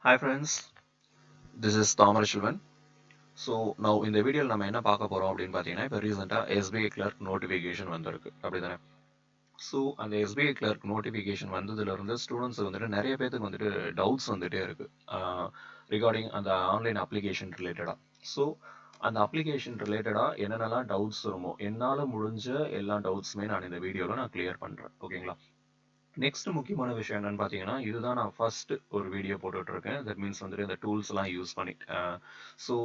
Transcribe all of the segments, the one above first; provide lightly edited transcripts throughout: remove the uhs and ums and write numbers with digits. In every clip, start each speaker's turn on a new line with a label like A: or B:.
A: Hi friends, this is Thomas Shilvan. So நான் இந்த வீடியோவில் நம்ம என்ன பார்க்க போகிறோம் அப்படின்னு பார்த்தீங்கன்னா இப்போ ரீசெண்டாக எஸ்பிஐ கிளர்க் நோட்டிஃபிகேஷன் வந்திருக்கு அப்படி தானே. ஸோ அந்த எஸ்பிஐ கிளர்க் நோட்டிஃபிகேஷன் வந்ததுலேருந்து ஸ்டூடெண்ட்ஸ் வந்துட்டு நிறைய பேருக்கு வந்துட்டு டவுட்ஸ் வந்துட்டே இருக்கு ரிகார்டிங் அந்த ஆன்லைன் அப்ளிகேஷன் ரிலேட்டடாக. ஸோ அந்த அப்ளிகேஷன் ரிலேட்டடாக என்னென்னலாம் டவுட்ஸ் வருமோ என்னால் முடிஞ்ச எல்லா டவுட்ஸுமே நான் இந்த வீடியோவில் நான் கிளியர் பண்ணுறேன். ஓகேங்களா. நெக்ஸ்ட் முக்கியமான விஷயம் என்னன்னு பார்த்தீங்கன்னா இதுதான் நான் ஃபர்ஸ்ட் ஒரு வீடியோ போட்டுட்டு இருக்கேன். தட் மீன்ஸ் வந்துட்டு இந்த டூல்ஸ் எல்லாம் யூஸ் பண்ணிட்டு ஸோ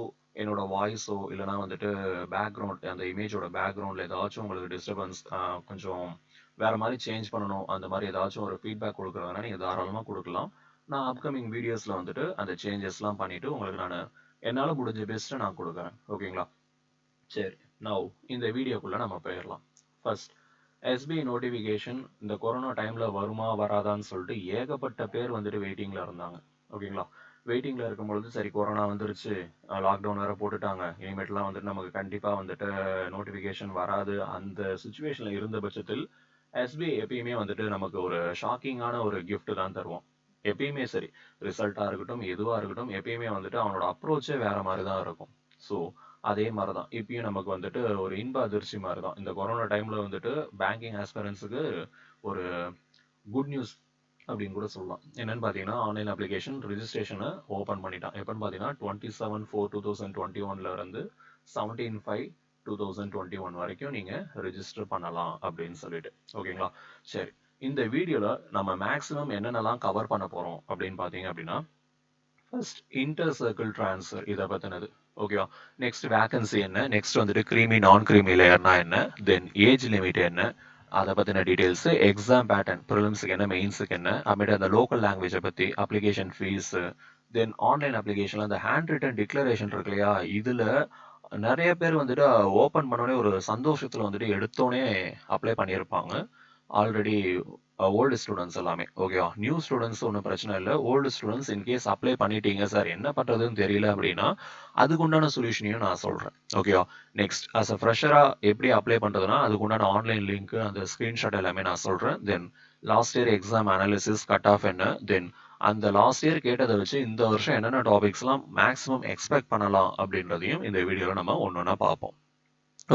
A: என்னோட வாய்ஸோ இல்லைனா வந்துட்டு பேக்ரவுண்ட் அந்த இமேஜோட பேக்ரவுண்டில் ஏதாச்சும் உங்களுக்கு டிஸ்டர்பன்ஸ் கொஞ்சம் வேற மாதிரி சேஞ்ச் பண்ணணும் அந்த மாதிரி ஏதாச்சும் ஒரு ஃபீட்பேக் கொடுக்குறதுனா நீங்கள் தாராளமாக கொடுக்கலாம். நான் அப்கமிங் வீடியோஸில் வந்துட்டு அந்த சேஞ்சஸ்லாம் பண்ணிட்டு உங்களுக்கு நான் என்னால் முடிஞ்ச பெஸ்ட்டை நான் கொடுக்குறேன். ஓகேங்களா. சரி, நவ் இந்த வீடியோக்குள்ளே நம்ம போயிடலாம். ஃபர்ஸ்ட் எஸ்பிஐ நோட்டிஃபிகேஷன் இந்த கொரோனா டைமில் வருமா வராதான்னு சொல்லிட்டு ஏகப்பட்ட பேர் வந்துட்டு வெயிட்டிங்கில் இருந்தாங்க. ஓகேங்களா. வெயிட்டிங்கில் இருக்கும்பொழுது சரி கொரோனா வந்துருச்சு, லாக்டவுன் வேறு போட்டுட்டாங்க, இனிமேட்லாம் வந்துட்டு நமக்கு கண்டிப்பாக வந்துட்டு நோட்டிஃபிகேஷன் வராது. அந்த சுச்சுவேஷனில் இருந்த பட்சத்தில் எஸ்பிஐ எப்பயுமே வந்துட்டு நமக்கு ஒரு ஷாக்கிங்கான ஒரு கிஃப்ட் தான் தருவோம். எப்பயுமே சரி, ரிசல்ட்டாக இருக்கட்டும் எதுவாக இருக்கட்டும் எப்பயுமே வந்துட்டு அவனோட அப்ரோச்சே வேற மாதிரி தான் இருக்கும். ஸோ அதே மாதிரி தான் இப்பயும் நமக்கு வந்துட்டு ஒரு இன்ப அதிர்ச்சி மாதிரி தான் இந்த கொரோனா டைமில் வந்துட்டு பேங்கிங் ஆஸ்பிரன்ஸுக்கு ஒரு குட் நியூஸ் அப்படின்னு கூட சொல்லலாம். என்னன்னு பார்த்தீங்கன்னா ஆன்லைன் அப்ளிகேஷன் ரிஜிஸ்ட்ரேஷனை ஓப்பன் பண்ணிட்டான். எப்போன்னு பார்த்தீங்கன்னா 27/4/2021 இருந்து 17/5/2021 வரைக்கும் நீங்கள் ரிஜிஸ்டர் பண்ணலாம் அப்படின்னு சொல்லிட்டு. ஓகேங்களா. சரி, இந்த வீடியோவில் நம்ம மேக்ஸிமம் என்னென்னலாம் கவர் பண்ண போகிறோம் அப்படின்னு பார்த்தீங்க அப்படின்னா ஃபர்ஸ்ட் இன்டர் சர்க்கிள் ட்ரான்ஸ்ஃபர் இதை பற்றினது. ஓகேவா. நெக்ஸ்ட் வேகன்சி என்ன, நெக்ஸ்ட் வந்துட்டு கிரீமி நான் கிரீமி லேயர்னா என்ன, தென் ஏஜ் லிமிட் என்ன, அதை பற்றின டீட்டெயில்ஸ், எக்ஸாம் பேட்டர்ன் ப்ரிலிம்ஸுக்கு என்ன மெயின்ஸுக்கு என்ன, அப்புறமேட்டு அந்த லோக்கல் லாங்குவேஜை பற்றி, அப்ளிகேஷன் ஃபீஸு, தென் ஆன்லைன் அப்ளிகேஷனில் அந்த ஹேண்ட் ரிட்டன் டிக்ளரேஷன் இருக்கு இல்லையா, இதில் நிறைய பேர் வந்துட்டு ஓப்பன் பண்ணோடனே ஒரு சந்தோஷத்தில் வந்துட்டு எடுத்தோடனே அப்ளை பண்ணியிருப்பாங்க. ஆல்ரெடி ஓல்டு ஸ்டூடெண்ட்ஸ் எல்லாமே. ஓகேவா. நியூ ஸ்டூடெண்ட்ஸ் ஒன்றும் பிரச்சனை இல்லை. ஓல்டு ஸ்டூடெண்ட்ஸ் இன்கேஸ் அப்ளை பண்ணிட்டீங்க சார் என்ன பண்ணுறதுன்னு தெரியல அப்படின்னா அதுக்குண்டான சொல்யூஷனையும் நான் சொல்கிறேன். ஓகேவா. நெக்ஸ்ட் அஸ் அ ஃப்ரெஷராக எப்படி அப்ளை பண்ணுறதுனா அதுக்குண்டான ஆன்லைன் லிங்க் அந்த ஸ்க்ரீன்ஷாட் எல்லாமே நான் சொல்கிறேன். Then last year exam analysis cut off என்ன, தென் அந்த லாஸ்ட் இயர் கேட்டதை வச்சு இந்த வருஷம் என்னென்ன டாபிக்ஸ்லாம் மேக்ஸிமம் எக்ஸ்பெக்ட் பண்ணலாம் அப்படின்றதையும் இந்த வீடியோவில் நம்ம ஒன்று ஒன்றா பார்ப்போம்.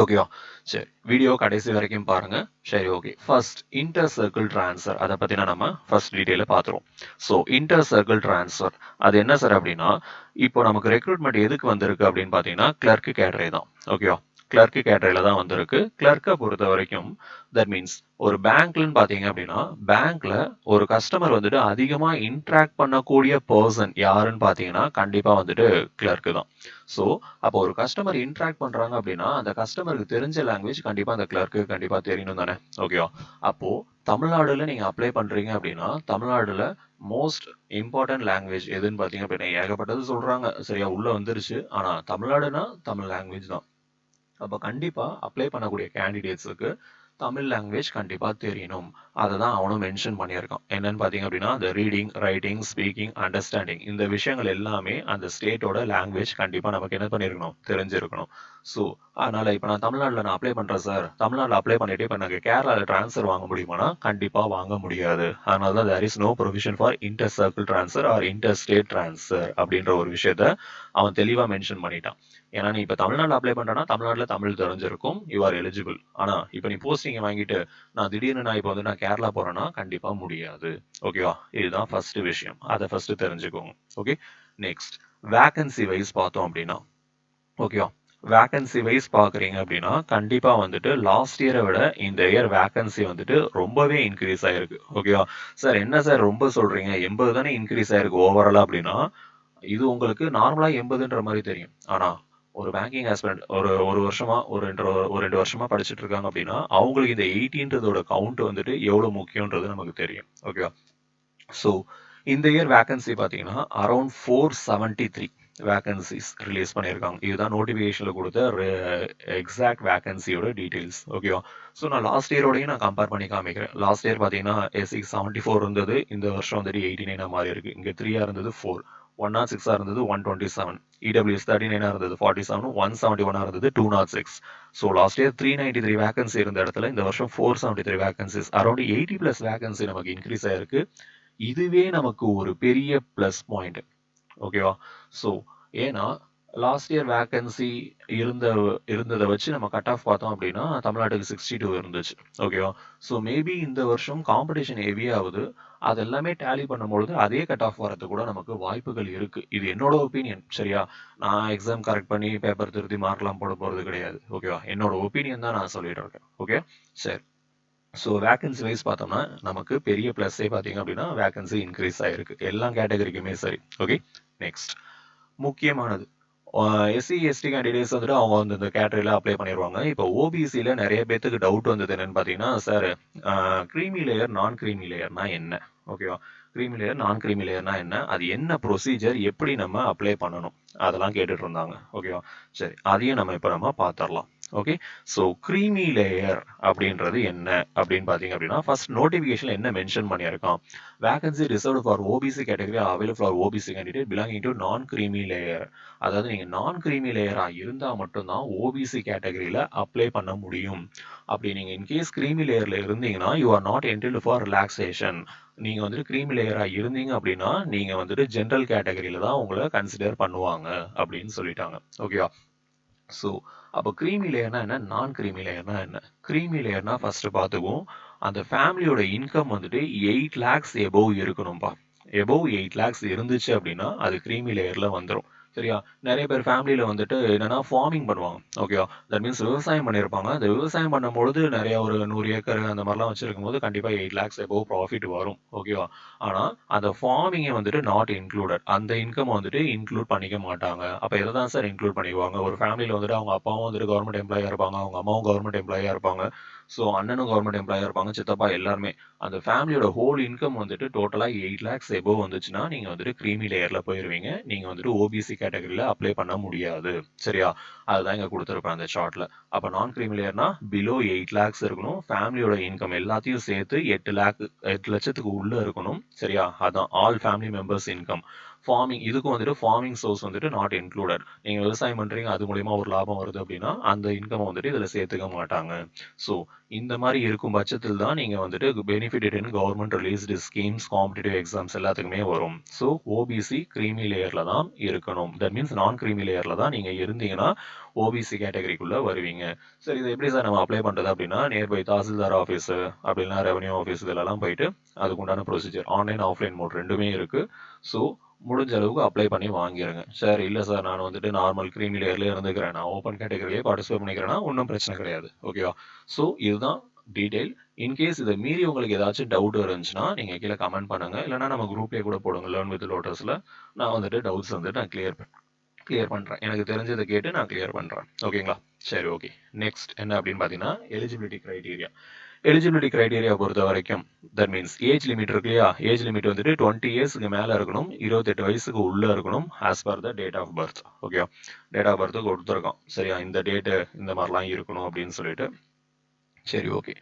A: ஓகேவா. சரி, வீடியோ கடைசி வரைக்கும் பாருங்க. சரி, okay. First inter circle transfer அதை பற்றினா நம்ம ஃபர்ஸ்ட் டீட்டெயில பார்த்துருவோம். ஸோ இன்டர் சர்க்கிள் ட்ரான்ஸ்ஃபர் அது என்ன சார் அப்படின்னா இப்போ நமக்கு ரெக்ரூட்மெண்ட் எதுக்கு வந்திருக்கு அப்படின்னு பார்த்தீங்கன்னா கிளர்க்கு கேடரே தான். ஓகேவா. கிளர்க்கு கேட்டரியில தான் வந்திருக்கு. கிளர்க்கை பொறுத்த வரைக்கும் தட் மீன்ஸ் ஒரு பேங்க்லன்னு பார்த்தீங்க அப்படின்னா பேங்க்ல ஒரு கஸ்டமர் வந்துட்டு அதிகமாக இன்ட்ராக்ட் பண்ணக்கூடிய பர்சன் யாருன்னு பார்த்தீங்கன்னா கண்டிப்பாக வந்துட்டு கிளர்க்கு தான். ஸோ அப்போ ஒரு கஸ்டமர் இன்ட்ராக்ட் பண்ணுறாங்க அப்படின்னா அந்த கஸ்டமருக்கு தெரிஞ்ச லாங்குவேஜ் கண்டிப்பாக அந்த கிளர்க்கு கண்டிப்பாக தெரியணும் தானே. ஓகேவா. அப்போது தமிழ்நாடுல நீங்கள் அப்ளை பண்ணுறீங்க அப்படின்னா தமிழ்நாடுல மோஸ்ட் இம்பார்ட்டன்ட் லாங்குவேஜ் எதுன்னு பார்த்தீங்க அப்படின்னா ஏகப்பட்டது சொல்கிறாங்க. சரியா உள்ளே வந்துருச்சு. ஆனால் தமிழ்நாடுனா தமிழ் லாங்குவேஜ் தான். அப்போ கண்டிப்பாக அப்ளை பண்ணக்கூடிய கேண்டிடேட்ஸுக்கு தமிழ் லாங்குவேஜ் கண்டிப்பாக தெரியணும். அதை தான் அவனும் மென்ஷன் பண்ணியிருக்கான். என்னன்னு பார்த்தீங்க அப்படின்னா அந்த ரீடிங் ரைட்டிங் ஸ்பீக்கிங் அண்டர்ஸ்டாண்டிங் இந்த விஷயங்கள் எல்லாமே அந்த ஸ்டேட்டோட லாங்குவேஜ் கண்டிப்பாக நமக்கு என்ன பண்ணியிருக்கணும் தெரிஞ்சிருக்கணும். ஸோ அதனால் இப்போ நான் தமிழ்நாட்டில் நான் அப்ளை பண்ணுறேன் சார், தமிழ்நாட்டில் அப்ளை பண்ணிட்டு இப்போ எனக்கு கேரளாவில் ட்ரான்ஸ்ஃபர் வாங்க முடியுமானா கண்டிப்பாக வாங்க முடியாது. அதனால தான் there is no provision for inter circle transfer or inter state transfer அப்படின்ற ஒரு விஷயத்த அவன் தெளிவாக மென்ஷன் பண்ணிட்டான். ஏன்னா நீ இப்போ தமிழ்நாட்டில் அப்ளை பண்ணுறனா தமிழ்நாட்டில் தமிழ் தெரிஞ்சிருக்கும், யூ ஆர் எலிஜிபிள். ஆனால் இப்போ நீ போஸ்டிங்கை வாங்கிட்டு நான் திடீர்னு நான் இப்போ வந்து நான் கேரளா போகிறேன்னா கண்டிப்பாக முடியாது. ஓகேவா. இதுதான் ஃபர்ஸ்ட் விஷயம், அதை ஃபர்ஸ்ட் தெரிஞ்சுக்கோங்க. ஓகே. நெக்ஸ்ட் வேகன்சி வைஸ் பார்த்தோம் அப்படின்னா ஓகேவா. வேகன்சி வைஸ் பார்க்குறீங்க அப்படின்னா கண்டிப்பாக வந்துட்டு லாஸ்ட் இயரை விட இந்த இயர் வேகன்சி வந்துட்டு ரொம்பவே இன்க்ரீஸ் ஆயிருக்கு. ஓகேவா. சார் என்ன சார் ரொம்ப சொல்கிறீங்க, 80 தானே இன்க்ரீஸ் ஆயிருக்கு ஓவராலாக அப்படின்னா இது உங்களுக்கு நார்மலாக 80ன்ற மாதிரி தெரியும். ஆனால் ஒரு பேங்கிங் ஆஸ்பிரண்ட் ஒரு ஒரு வருஷமா ஒரு ரெண்டு வருஷமா படிச்சுட்டு இருக்காங்க அப்படின்னா அவங்களுக்கு இந்த 80ன்றதோட கவுண்ட் வந்துட்டு எவ்வளோ முக்கியன்றது நமக்கு தெரியும். ஓகேவா. ஸோ இந்த இயர் வேகன்சி பார்த்தீங்கன்னா அரௌண்ட் 473 வேகன்சிஸ் ரிலீஸ் பண்ணியிருக்காங்க. இதுதான் நோட்டிஃபிகேஷனில் கொடுத்த எக்ஸாக்ட் வேகன்சியோட டீட்டெயில்ஸ். ஓகேவா. ஸோ நான் லாஸ்ட் இயரோடையும் நான் கம்பேர் பண்ணி காமிக்கிறேன். லாஸ்ட் இயர் பார்த்தீங்கன்னா எஸ்சி 74 இருந்தது, இந்த வருஷம் வந்துட்டு 89 மாறி இருக்கு. இங்கே 3 இருந்தது 4, 106 இருந்தது 127, இடபிள்யூஎஸ் 39 இருந்தது 47, 171 இருந்தது 206. ஸோ லாஸ்ட் இயர் 393 வேகன்சி இருந்த இடத்துல இந்த வருஷம் 473 வேகன்சிஸ், அரௌண்ட் 80+ வேகன்சி நமக்கு இன்க்ரீஸ் ஆயிருக்கு. இதுவே நமக்கு ஒரு பெரிய ப்ளஸ் பாயிண்ட். ஓகேவா? ஸோ ஏன்னா லாஸ்ட் இயர் வேக்கன்சி இருந்ததை வச்சு நம்ம கட் ஆஃப் பார்த்தோம் அப்படின்னா தமிழ்நாட்டுக்கு 62 இருந்துச்சு. ஓகேவா? ஸோ மேபி இந்த வருஷம் காம்படிஷன் ஹெவி ஆகுது. அது எல்லாமே டேலி பண்ணும்பொழுது அதே கட் ஆஃப் வரது கூட நமக்கு வாய்ப்புகள் இருக்கு. இது என்னோட ஒப்பீனியன். சரியா? நான் எக்ஸாம் கரெக்ட் பண்ணி பேப்பர் திருத்தி மார்க்லாம் போட போறது கிடையாது. ஓகேவா? என்னோட ஒப்பீனியன் தான் நான் சொல்லிட்டு இருக்கேன். ஓகே, சரி. ஸோ வேக்கன்சி வைஸ் பார்த்தோம்னா நமக்கு பெரிய ப்ளஸ்ஸே பார்த்தீங்க அப்படின்னா வேக்கன்சி இன்க்ரீஸ் ஆயிருக்கு எல்லா கேட்டகரிக்குமே. சரி, ஓகே. நெக்ஸ்ட் முக்கியமானது, எஸ்சி எஸ்டி கேண்டிடேட்ஸ் வந்துட்டு அவங்க வந்து இந்த கேட்டகரியில் அப்ளை பண்ணிடுவாங்க. இப்போ ஓபிசியில் நிறைய பேத்துக்கு டவுட் வந்தது என்னன்னு பார்த்தீங்கன்னா, சார் க்ரீமி லேயர் நான் க்ரீமி லேயர்னா என்ன? ஓகேவா? க்ரீமி லேயர் நான் க்ரீமி லேயர்னா என்ன, அது என்ன ப்ரொசீஜர், எப்படி நம்ம அப்ளை பண்ணணும், அதெல்லாம் கேட்டுட்டு இருந்தாங்க. ஓகேவா? சரி, அதையும் நம்ம பார்த்துடலாம். ஓகே, ஸோ க்ரீமி லேயர் அப்படின்றது என்ன அப்படின்னு பார்த்தீங்க அப்படின்னா, ஃபர்ஸ்ட் நோட்டிஃபிகேஷனில் என்ன மென்ஷன் பண்ணியிருக்கான், vacancy reserved for OBC category available for OBC candidate belonging to நான் க்ரீமி லேயர். அதாவது நீங்கள் நான் க்ரீமி லேயராக இருந்தால் மட்டும்தான் ஓபிசி கேட்டகரியில் அப்ளை பண்ண முடியும். அப்படி நீங்கள் இன்கேஸ் க்ரீமி லேயரில் இருந்தீங்கன்னா you are not entitled for relaxation. நீங்கள் வந்துட்டு க்ரீமி லேயராக இருந்தீங்க அப்படின்னா நீங்கள் வந்துட்டு ஜென்ரல் கேட்டகரியில் தான் உங்களை கன்சிடர் பண்ணுவாங்க அப்படின்னு சொல்லிட்டாங்க. ஓகேவா? ஸோ அப்போ க்ரீமி லேயர்னா என்ன, நான் க்ரீமி லேயர்னா என்ன? க்ரீமி லேயர்னா ஃபர்ஸ்ட் பார்த்துக்குவோம், அந்த ஃபேமிலியோட இன்கம் வந்துட்டு 8 லேக்ஸ் எபோவ் இருக்கணும்பா. எபோவ் 8 லேக்ஸ் இருந்துச்சு அப்படின்னா அது க்ரீமி லேயரில் வந்துடும். சரியா? நிறைய பேர் ஃபேமிலியில் வந்துட்டு என்னன்னா ஃபார்மிங் பண்ணுவாங்க. ஓகேவா? தட் மீன்ஸ் விவசாயம் பண்ணியிருப்பாங்க. அந்த விவசாயம் பண்ணும்பொழுது நிறைய ஒரு 100 ஏக்கர் அந்த மாதிரிலாம் வச்சிருக்கும் போது கண்டிப்பாக 8 லேக்ஸ் எபோவ் ப்ராஃபிட் வரும். ஓகேவா? ஆனால் அந்த ஃபார்மிங்கை வந்துட்டு நாட் இன்க்ளூடட், அந்த இன்கம் வந்துட்டு இன்க்ளூட் பண்ணிக்க மாட்டாங்க. அப்போ எதை தான் சார் இன்க்ளூட் பண்ணிக்குவாங்க, ஒரு ஃபேமிலியில் வந்துட்டு அவங்க அப்பாவும் வந்துட்டு கவர்மெண்ட் எம்ப்ளாயாக இருப்பாங்க, அவங்க அம்மாவும் கவர்மெண்ட் எம்ப்ளாயாக இருப்பாங்க, ஸோ அண்ணனும் கவர்மெண்ட் எம்ப்ளாயாக இருப்பாங்க, சித்தப்பா எல்லாருமே. அந்த ஃபேமிலியோட ஹோல் இன்கம் வந்துட்டு டோட்டலாக 8 லேக்ஸ் எபோவ் வந்துச்சுன்னா நீங்கள் வந்துட்டு க்ரீமி லேயரில் போயிடுவீங்க. நீங்கள் வந்துட்டு ஓபிசி கேட்டகரியில் அப்ளை பண்ண முடியாது. சரியா? அதுதான் இங்கே கொடுத்துருப்பேன் அந்த சார்ட்டில். அப்போ நான் க்ரீமி லேயர்னா பிலோ 8 லேக்ஸ் இருக்கணும், ஃபேமிலியோட இன்கம் எல்லாத்தையும் சேர்த்து 8 லட்சத்துக்கு உள்ளே இருக்கணும். சரியா? அதான் all family members income. Farming இதுக்கும் வந்துட்டு ஃபார்மிங் சோர்ஸ் வந்துட்டு நாட் இன்க்ளூடட். நீங்கள் விவசாயம் பண்ணுறீங்க, அது மூலிமா ஒரு லாபம் வருது அப்படின்னா அந்த இன்கம் வந்துட்டு இதில் சேர்த்துக்க மாட்டாங்க. ஸோ இந்த மாதிரி இருக்கும் பட்சத்தில் தான் நீங்கள் வந்துட்டு பெனிஃபிட்டட் இன் government released schemes competitive exams எல்லாத்துக்குமே வரும். ஸோ ஓபிசி க்ரீமி லேயரில் தான் இருக்கணும். தட் மீன்ஸ் நான் க்ரீமி லேயரில் தான் நீங்கள் இருந்தீங்கன்னா ஓபிசி கேட்டகரிக்குள்ளே வருவீங்க. சரி, இதை எப்படி சார் நம்ம அப்ளை பண்ணுறது அப்படின்னா, நியர்பை தாசில்தார் ஆஃபீஸு அப்படின்னா ரெவன்யூ ஆஃபீஸ் இதெல்லாம் போயிட்டு அதுக்குண்டான ப்ரொசீஜர் ஆன்லைன் ஆஃப்லைன் மோட் ரெண்டுமே இருக்குது. ஸோ முடிஞ்ச அளவுக்கு அப்ளை பண்ணி வாங்கிடுங்க. சார் இல்லை சார் நான் வந்துட்டு நார்மல் க்ரீமி லேயர்லேயே இருந்துக்கிறேன், நான் ஓப்பன் கேட்டகரியிலே பார்ட்டிசிபேட் பண்ணிக்கிறேன்னா ஒன்றும் பிரச்சனை கிடையாது. ஓகேவா? ஸோ இதுதான் டீட்டெயில். இன்கேஸ் இதை மீறி உங்களுக்கு ஏதாச்சும் டவுட் இருந்துச்சுன்னா நீங்கள் கீழே கமெண்ட் பண்ணுங்கள், இல்லைனா நம்ம குரூப்லேயே கூட போடுங்க லேர்ன் வித் லோட்டஸில். நான் வந்துட்டு டவுட்ஸ் வந்துட்டு நான் கிளியர் பண்ணுறேன். எனக்கு தெரிஞ்சதை கேட்டு நான் கிளியர் பண்ணுறேன். ஓகேங்களா? சரி, ஓகே. நெக்ஸ்ட் என்ன அப்படின்னு பார்த்தீங்கன்னா எலிஜிபிலிட்டி க்ரைட்டீரியா. எலிஜிபிலிட்டி க்ரைட்டீரியா பொறுத்த வரைக்கும் தட் மீன்ஸ் ஏஜ் லிமிட் இருக்கு இல்லையா, ஏஜ் லிமிட் வந்துட்டு 20 இயர்ஸ்க்கு மேலே இருக்கணும், 28 வயசுக்கு உள்ளே இருக்கணும் as per the date of birth. Okay, date of birth கொடுத்துருக்கோம். சரியா? இந்த டேட்டு இந்த மாதிரிலாம் இருக்கணும் அப்படின்னு சொல்லிட்டு. சரி, ஓகே.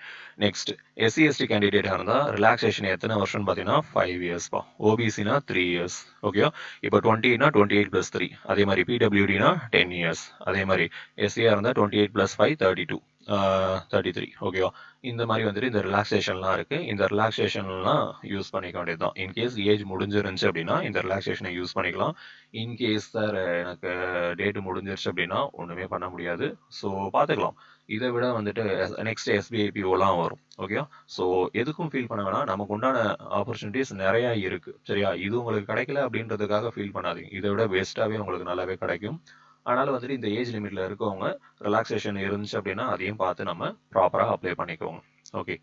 A: நெக்ஸ்ட் எஸ்சி எஸ்டி கேண்டிடேட்டாக இருந்தால் ரிலாக்ஸேஷன் எத்தனை வருஷம்னு பார்த்தீங்கன்னா 5 இயர்ஸ்ப்பா. ஓபிசினா 3 இயர்ஸ். ஓகே, இப்போ 20னா 28+3. அதே மாதிரி பிடபிள்யூடினா 10 இயர்ஸ். அதே மாதிரி எஸ்சியாக இருந்தால் 28+5 32 33. ஓகேவா? இந்த மாதிரி வந்துட்டு இந்த ரிலாக்ஸேஷன்லாம் இருக்குது. இந்த ரிலாக்ஸேஷன்லாம் யூஸ் பண்ணிக்க வேண்டியது தான். இன்கேஸ் ஏஜ் முடிஞ்சிருந்துச்சு அப்படின்னா இந்த ரிலாக்ஸேஷனை யூஸ் பண்ணிக்கலாம். இன்கேஸ் சார் எனக்கு டேட்டு முடிஞ்சிருச்சு அப்படின்னா ஒன்றுமே பண்ண முடியாது. ஸோ பார்த்துக்கலாம். இதை விட வந்துட்டு நெக்ஸ்ட் எஸ்பிஐபிஓலாம் வரும். ஓகே, ஸோ எதுக்கும் ஃபீல் பண்ண வேணாம், நமக்கு உண்டான ஆப்பர்ச்சுனிட்டிஸ் நிறையா இருக்குது. சரியா? இது உங்களுக்கு கிடைக்கல அப்படின்றதுக்காக ஃபீல் பண்ணாதீங்க, இதை விட பெஸ்ட்டாகவே உங்களுக்கு நல்லாவே கிடைக்கும். அதனால் வந்துட்டு இந்த ஏஜ் லிமிட்டில் இருக்கவங்க ரிலாக்ஸேஷன் இருந்துச்சு அப்படின்னா அதையும் பார்த்து நம்ம ப்ராப்பராக அப்ளை பண்ணிக்கோங்க. Okay,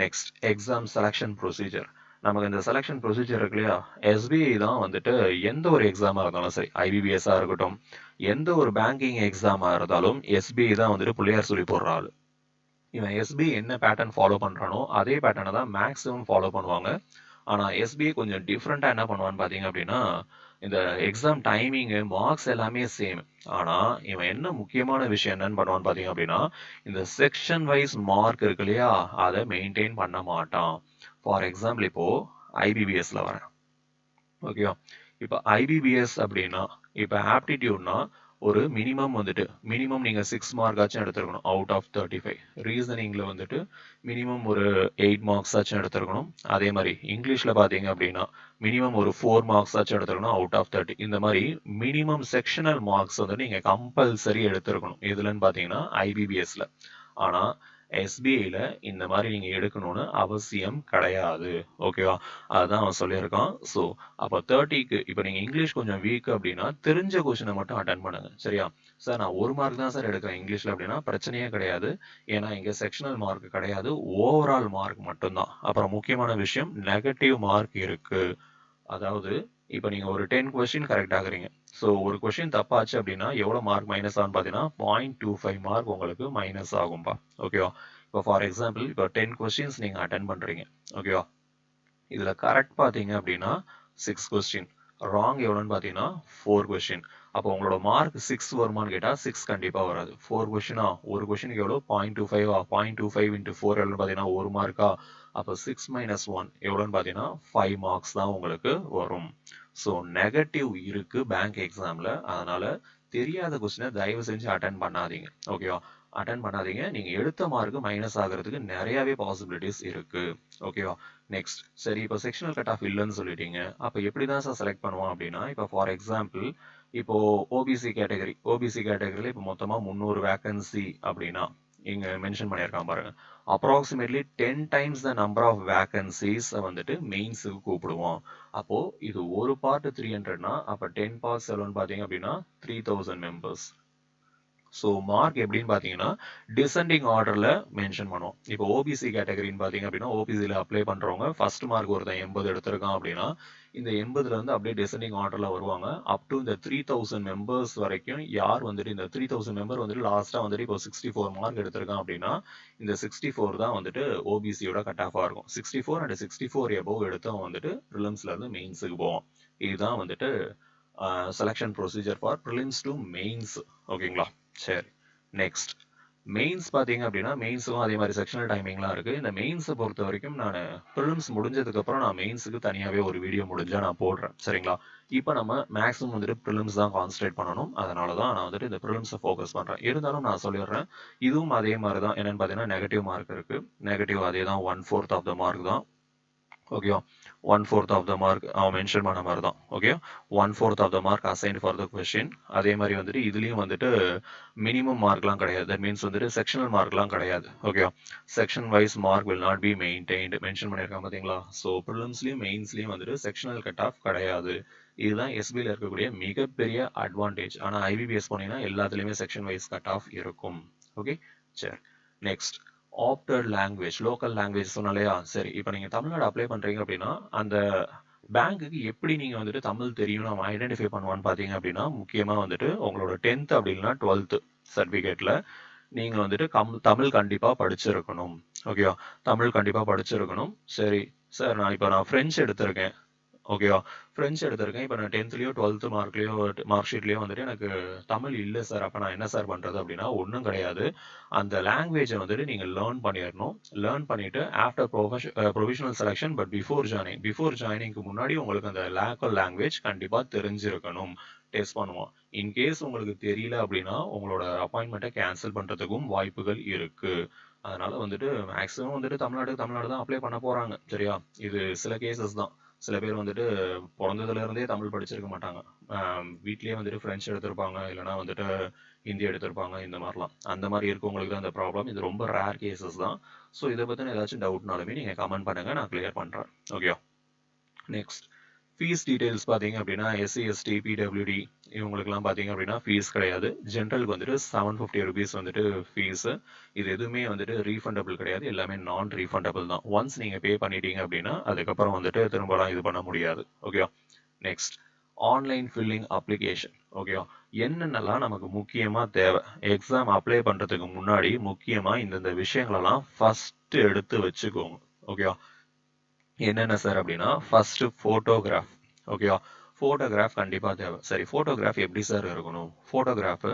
A: next exam selection procedure. நமக்கு இந்த செலெக்ஷன் ப்ரொசீஜர் இருக்கு இல்லையா, எஸ்பிஐ தான் வந்துட்டு எந்த ஒரு எக்ஸாமாக இருந்தாலும் சரி, ஐபிபிஎஸ்ஸாக இருக்கட்டும், எந்த ஒரு பேங்கிங் எக்ஸாமாக இருந்தாலும் எஸ்பிஐ தான் வந்துட்டு பிள்ளையார் சொல்லி போடுற ஆள். இவன் எஸ்பிஐ என்ன பேட்டர்ன் ஃபாலோ பண்ணுறானோ அதே பேட்டர்னை தான் மேக்ஸிமம் ஃபாலோ பண்ணுவாங்க. ஆனால் எஸ்பிஐ கொஞ்சம் டிஃப்ரெண்ட்டாக என்ன பண்ணுவான்னு பார்த்தீங்க அப்படின்னா, இந்த எக்ஸாம் டைமிங்கு மார்க்ஸ் எல்லாமே சேம். ஆனால் இவன் என்ன முக்கியமான விஷயம் என்னன்னு பண்ணுவான்னு பார்த்தீங்க அப்படின்னா, இந்த செக்ஷன் வைஸ் மார்க் இருக்கு இல்லையா, அதை மெயின்டைன் பண்ண மாட்டான். ஃபார் எக்ஸாம்பிள் இப்போது ஐபிபிஎஸ்ல வரேன். ஓகேவா? இப்போ ஐபிபிஎஸ் அப்படின்னா இப்போ ஆப்டிடியூட்னா ஒரு மினிமம் நீங்க 6 மார்க் ஆச்சும் எடுத்துருக்கணும் அவுட் ஆஃப் 35. ரீசனிங்ல வந்துட்டு மினிமம் ஒரு 8 மார்க்ஸ் ஆச்சும் எடுத்துருக்கணும். அதே மாதிரி இங்கிலீஷ்ல பாத்தீங்க அப்படின்னா மினிமம் ஒரு 4 மார்க்ஸ் ஆச்சும் எடுத்துருக்கணும் அவுட் ஆஃப் 30. இந்த மாதிரி மினிமம் செக்ஷனல் மார்க்ஸ் வந்து நீங்க கம்பல்சரி எடுத்திருக்கணும். எதுலன்னு பாத்தீங்கன்னா ஐபிபிஎஸ்ல. ஆனா எஸ்பிஐல இந்த மாதிரி நீங்க எடுக்கணும்னு அவசியம் கிடையாது. ஓகேவா? அதுதான் அவன் சொல்லியிருக்கான். ஸோ அப்போ 30க்கு இப்போ நீங்க இங்கிலீஷ் கொஞ்சம் வீக் அப்படின்னா தெரிஞ்ச கொஸ்டினை மட்டும் அட்டன் பண்ணுங்க. சரியா? சார் நான் 1 மார்க் தான் சார் எடுக்கிறேன் இங்கிலீஷ்ல அப்படின்னா பிரச்சனையே கிடையாது. ஏன்னா இங்க செக்ஷனல் மார்க் கிடையாது, ஓவரால் மார்க் மட்டும்தான். அப்புறம் முக்கியமான விஷயம், நெகட்டிவ் மார்க் இருக்கு. அதாவது இப்போ நீங்க ஒரு 10 கொஸ்டின் கரெக்ட் ஆகுறீங்க. ஸோ ஒரு கொஸ்டின் தப்பாச்சு அப்படின்னா எவ்வளோ மார்க் மைனஸ் ஆகும்னு பார்த்தீங்கன்னா 0.25 மார்க் உங்களுக்கு மைனஸ் ஆகும்பா. ஓகேவா? இப்போ ஃபார் எக்ஸாம்பிள் இப்போ 10 கொஸ்டின்ஸ் நீங்க அட்டன் பண்றீங்க. ஓகேவா? இதுல கரெக்ட் பாத்தீங்க அப்படின்னா 6 கொஸ்டின், ராங் எவ்வளோன்னு பார்த்தீங்கன்னா 4 கொஸ்டின். அப்போ உங்களோட மார்க் 6 வருமானு கேட்டா 6 கண்டிப்பா வராது. 4 கொஸ்டினா ஒரு கொஸ்டினுக்கு எவ்வளோ 0.25 0.25 into 4 எவ்வளோன்னு பார்த்தீங்கன்னா 1 மார்க்கா. அப்போ 6 minus 1 எவ்வளோன்னு பார்த்தீங்கன்னா 5 மார்க்ஸ் தான் உங்களுக்கு வரும். ஸோ நெகட்டிவ் இருக்கு பேங்க் எக்ஸாம்ல. அதனால தெரியாத கொஸ்டினை தயவு செஞ்சு அட்டன் பண்ணாதீங்க. ஓகேவா? அட்டன் பண்ணாதீங்க. நீங்க எடுத்த மார்க் மைனஸ் ஆகிறதுக்கு நிறையவே பாசிபிலிட்டிஸ் இருக்கு. ஓகேவா? நெக்ஸ்ட், சரி இப்போ செக்ஷனல் கட் ஆஃப் இல்லைன்னு சொல்லிட்டீங்க. அப்போ எப்படி தான் சார் செலக்ட் பண்ணுவோம் அப்படின்னா, இப்போ ஃபார் எக்ஸாம்பிள் இப்போ ஓபிசி கேட்டகரியில் இப்போ மொத்தமாக 300 வேகன்சி அப்படின்னா இங்க மென்ஷன் பண்ணியிருக்கான் பாருங்க. Approximately 10 times the number of vacancies வந்துட்டு மெயின்ஸுக்கு கூப்பிடுவோம். அப்போ இது ஒரு பார்ட் 300னா அப்போ 10 பார்ட்ஸ் எவ்வளோன்னு பார்த்தீங்க அப்படின்னா 3000 மெம்பர்ஸ். ஸோ மார்க் எப்படின்னு பார்த்தீங்கன்னா டிசெண்டிங் ஆர்டரில் மென்ஷன் பண்ணுவோம். இப்போ ஓபிசி கேட்டகரின்னு பார்த்தீங்க அப்படின்னா ஓபிசியில் அப்ளை பண்ணுறவங்க ஃபர்ஸ்ட் மார்க் ஒருத்தன் 80 எடுத்திருக்கான் அப்படின்னா இந்த 80ல இருந்து அப்படியே டிசெண்டிங் ஆர்டரில் வருவாங்க. அப் டு இந்த 3000 மெம்பர்ஸ் வரைக்கும் யார் வந்துட்டு இந்த 3000 மெம்பர் வந்துட்டு லாஸ்ட்டாக வந்துட்டு இப்போ 64 மார்க் எடுத்திருக்கான் அப்படின்னா இந்த 64 தான் வந்துட்டு ஓபிசியோட கட் ஆஃபாக இருக்கும். 64 அண்ட் 64 எபோவ் எடுத்தவங்க வந்துட்டு ப்ரிலிம்ஸ்ல இருந்து மெயின்ஸுக்கு போவோம். இதுதான் வந்துட்டு selection procedure for prelims to mains. ஓகேங்களா? சரி, நெக்ஸ்ட் மெயின்ஸ் பார்த்தீங்க அப்படின்னா மெயின்ஸுக்கும் அதே மாதிரி செக்ஷனல் டைமிங்லாம் இருக்கு. இந்த மெயின்ஸை பொறுத்த வரைக்கும் நான் ப்ரிலிம்ஸ் முடிஞ்சதுக்கு அப்புறம் நான் மெயின்ஸுக்கு தனியாகவே ஒரு வீடியோ முடிஞ்சா நான் போடுறேன். சரிங்களா? இப்போ நம்ம மேக்ஸிமம் வந்துட்டு ப்ரிலிம்ஸ் தான் கான்சன்ட்ரேட் பண்ணணும். அதனால தான் நான் வந்துட்டு இந்த ப்ரிலிம்ஸை ஃபோக்கஸ் பண்ணுறேன். இருந்தாலும் நான் சொல்லிடுறேன், இதுவும் அதே மாதிரி தான். என்னன்னு பார்த்தீங்கன்னா நெகட்டிவ் மார்க் இருக்கு. நெகட்டிவ் அதே தான் 1/4 ஆஃப் த மார்க் தான். ஓகேவா? 1/4 ஆஃப் த மார்க் அவன் மென்ஷன் பண்ண மாதிரி தான். Okay, 1/4 of the mark assigned for the question. அதே மாதிரி வந்துட்டு இதுலயும் வந்துட்டு மினிமம் மார்க்லாம் கிடையாது. தட் மீன்ஸ் வந்துட்டு செக்ஷனல் மார்க்லாம் கிடையாது. ஓகேவா? Section wise mark will not be maintained mention பண்ணியிருக்காங்க பார்த்தீங்களா? ஸோ ப்ரிலிம்ஸ்லயும் மெயின்ஸ்லயும் வந்துட்டு செக்ஷனல் கட் ஆஃப் கிடையாது. இதுதான் எஸ்பியில் இருக்கக்கூடிய மிகப்பெரிய அட்வான்டேஜ். ஆனால் ஐபிபிஎஸ் போனீங்கன்னா எல்லாத்துலேயுமே செக்ஷன் வைஸ் கட் ஆஃப் இருக்கும். ஓகே, சரி, next opted language, local language சொன்னாலையா? சரி, இப்போ நீங்கள் தமிழ்நாடு அப்ளை பண்ணுறீங்க அப்படின்னா அந்த பேங்க்குக்கு எப்படி நீங்கள் வந்துட்டு தமிழ் தெரியும் நம்ம ஐடென்டிஃபை பண்ணுவான்னு பார்த்தீங்க அப்படின்னா முக்கியமாக வந்துட்டு உங்களோட 10th அப்படி இல்லைன்னா 12th சர்டிஃபிகேட்டில் நீங்கள் வந்துட்டு தமிழ் கண்டிப்பாக படிச்சிருக்கணும். ஓகேவா? தமிழ் கண்டிப்பாக படிச்சிருக்கணும். சரி சார், நான் ஃப்ரெஞ்சு எடுத்திருக்கேன். ஓகேவா? ஃப்ரெஞ்சு எடுத்திருக்கேன். இப்போ நான் 10த்லயோ 12th மார்க் ஷீட்லயோ வந்துட்டு எனக்கு தமிழ் இல்லை சார், அப்போ நான் என்ன சார் பண்ணுறது அப்படின்னா ஒன்றும் கிடையாது. அந்த லாங்குவேஜை வந்துட்டு நீங்கள் லேர்ன் பண்ணிடணும். லேர்ன் பண்ணிட்டு after provisional selection but before ஜாயினிங்க்கு முன்னாடி உங்களுக்கு அந்த லோக்கல் லாங்குவேஜ் கண்டிப்பாக தெரிஞ்சிருக்கணும். டெஸ்ட் பண்ணுவோம். இன்கேஸ் உங்களுக்கு தெரியல அப்படின்னா உங்களோட அப்பாயின்மெண்ட்டை கேன்சல் பண்ணுறதுக்கும் வாய்ப்புகள் இருக்கு. அதனால வந்துட்டு மேக்ஸிமம் வந்துட்டு தமிழ்நாடு தான் அப்ளை பண்ண போறாங்க. சரியா? இது சில கேசஸ் தான். சில பேர் வந்துட்டு பிறந்ததுல இருந்தே தமிழ் படிச்சிருக்க மாட்டாங்க. வீட்லயே வந்துட்டு ஃப்ரெஞ்சு எடுத்திருப்பாங்க, இல்லைன்னா வந்துட்டு ஹிந்தி எடுத்திருப்பாங்க. இந்த மாதிரிலாம் அந்த மாதிரி இருக்கவங்களுக்கு தான் இந்த ப்ராப்ளம். இது ரொம்ப ரேர் கேசஸ் தான். ஸோ இதை பற்றின ஏதாச்சும் டவுட்னாலுமே நீங்கள் கமெண்ட் பண்ணுங்க, நான் கிளியர் பண்ணுறேன். ஓகே, நெக்ஸ்ட் ஃபீஸ் டீடைல்ஸ் பார்த்தீங்க அப்படின்னா எஸ்சி எஸ்டி பிடபிள்யூடி இவங்களுக்குலாம் பார்த்தீங்க அப்படின்னா ஃபீஸ் கிடையாது. ஜென்ரலுக்கு வந்துட்டு 750 ருபீஸ் வந்துட்டு ஃபீஸு. இது எதுவுமே வந்துட்டு ரீஃபண்டபிள் கிடையாது, எல்லாமே நான் ரீஃபண்டபிள் தான். ஒன்ஸ் நீங்கள் பே பண்ணிட்டீங்க அப்படின்னா அதுக்கப்புறம் வந்துட்டு திரும்பலாம் இது பண்ண முடியாது. ஓகேவா? Next online filling application. ஓகேவா? என்னென்னலாம் நமக்கு முக்கியமாக தேவை எக்ஸாம் அப்ளை பண்ணுறதுக்கு முன்னாடி முக்கியமாக இந்தந்த விஷயங்களெல்லாம் ஃபஸ்ட்டு எடுத்து வச்சுக்கோங்க. ஓகேவா? என்னென்ன சார் அப்படின்னா ஃபர்ஸ்ட் ஃபோட்டோகிராஃப். ஓகேவா? ஃபோட்டோகிராஃப் கண்டிப்பாக தேவை. சரி, ஃபோட்டோகிராஃப் எப்படி சார் இருக்கணும்? ஃபோட்டோகிராஃபு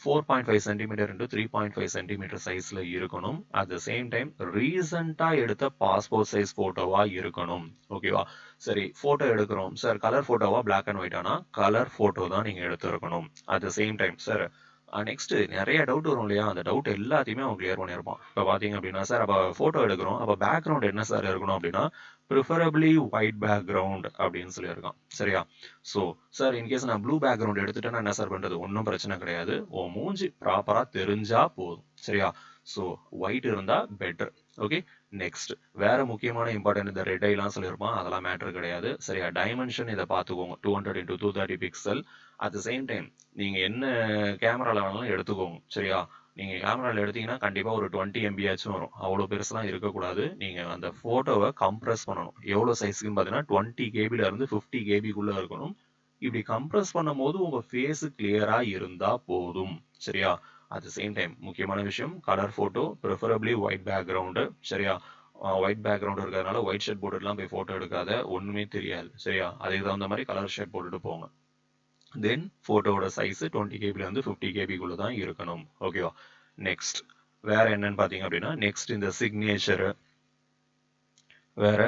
A: 4.5 சென்டிமீட்டர் into 3.5 சென்டிமீட்டர் சைஸ்ல இருக்கணும். அட் த சேம் டைம் ரீசெண்டா எடுத்த பாஸ்போர்ட் சைஸ் போட்டோவா இருக்கணும். ஓகேவா? சரி, போட்டோ எடுக்கிறோம் சார், கலர் போட்டோவா பிளாக் அண்ட் ஒயிட் ஆனா கலர் போட்டோ தான் நீங்க எடுத்துருக்கணும். At the same time sir next நிறைய டவுட் வரும் இல்லையா, அந்த டவுட் எல்லாத்தையுமே அவன் கிளியர் பண்ணியிருப்பான். இப்போ பார்த்தீங்க அப்படின்னா சார், அப்போ ஃபோட்டோ எடுக்கிறோம், அப்போ பேக்ரவுண்ட் என்ன சார் இருக்கணும் அப்படின்னா ப்ரிஃபரபிளி ஒயிட் பேக்ரவுண்ட் அப்படின்னு சொல்லியிருக்கான். சரியா? ஸோ சார் இன்கேஸ் நான் ப்ளூ பேக்ரவுண்ட் எடுத்துட்டேன்னா என்ன சார் பண்ணுறது? ஒன்றும் பிரச்சனை கிடையாது, உன் மூஞ்சி ப்ராப்பராக தெரிஞ்சா போதும். சரியா? ஸோ ஒயிட் இருந்தால் பெட்டர். ஓகே, நெக்ஸ்ட் வேற முக்கியமான இம்பார்ட்டன்ட் இந்த ரெட் ஐலாம் சொல்லியிருப்பான், அதெல்லாம் மேட்டர் கிடையாது. சரியா? டைமென்ஷன் இதை பார்த்துக்கோங்க, 200 into 230 pixel. At the same time நீங்க என்ன கேமரால வேணாலும் எடுத்துக்கோங்க. சரியா? நீங்க கேமரால எடுத்தீங்கன்னா கண்டிப்பா ஒரு 20 MB ஆச்சும் வரும். அவ்வளோ பெருசுலாம் இருக்கக்கூடாது. நீங்க அந்த போட்டோவை கம்ப்ரஸ் பண்ணணும். எவ்வளோ சைஸ்க்குன்னு பார்த்தீங்கன்னா 20 கேபில இருந்து 50 கேபிக்குள்ள இருக்கணும். இப்படி கம்ப்ரஸ் பண்ணும் போது உங்க ஃபேஸ் கிளியரா இருந்தா போதும். சரியா? அட் த சேம் டைம் முக்கியமான விஷயம், colour photo, preferably white background. சரியா? ஒயிட் பேக்ரவுண்ட் இருக்கிறதுனால ஒயிட் ஷர்ட் போட்டுட்டுலாம் போய் போட்டோ எடுக்காத, ஒண்ணுமே தெரியாது. சரியா? அதுக்கு தகுந்த மாதிரி கலர் ஷர்ட் போட்டுட்டு போங்க. தென் போட்டோவோட சைஸ் 20 கேபில இருந்து 50 கேபிக்குள்ள தான் இருக்கணும். ஓகேவா? நெக்ஸ்ட் வேற என்னன்னு பாத்தீங்க அப்படின்னா, நெக்ஸ்ட் இந்த சிக்னேச்சர், வேற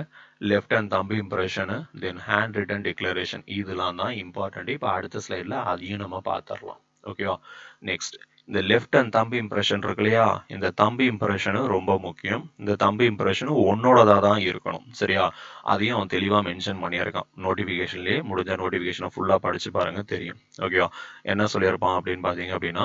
A: left and thumb impression, then hand written declaration, இதெல்லாம் தான் இம்பார்ட்டன்ட். இப்போ அடுத்த ஸ்லைட்ல அதையும் நம்ம பார்த்துடலாம். ஓகேவா? நெக்ஸ்ட் இந்த லெஃப்ட் அண்ட் தம்பு இம்ப்ரெஷன் இருக்கு இல்லையா, இந்த தம்பு இம்ப்ரெஷனும் ரொம்ப முக்கியம். இந்த தம்பு இம்ப்ரெஷனும் உன்னோடதா தான் இருக்கணும். சரியா? அதையும் அவன் தெளிவா மென்ஷன் பண்ணியிருக்கான் நோட்டிஃபிகேஷன்லேயே. முடிஞ்ச நோட்டிஃபிகேஷனை ஃபுல்லா படிச்சு பாருங்க, தெரியும். ஓகேவா? என்ன சொல்லியிருப்பான் அப்படின்னு பார்த்தீங்க அப்படின்னா,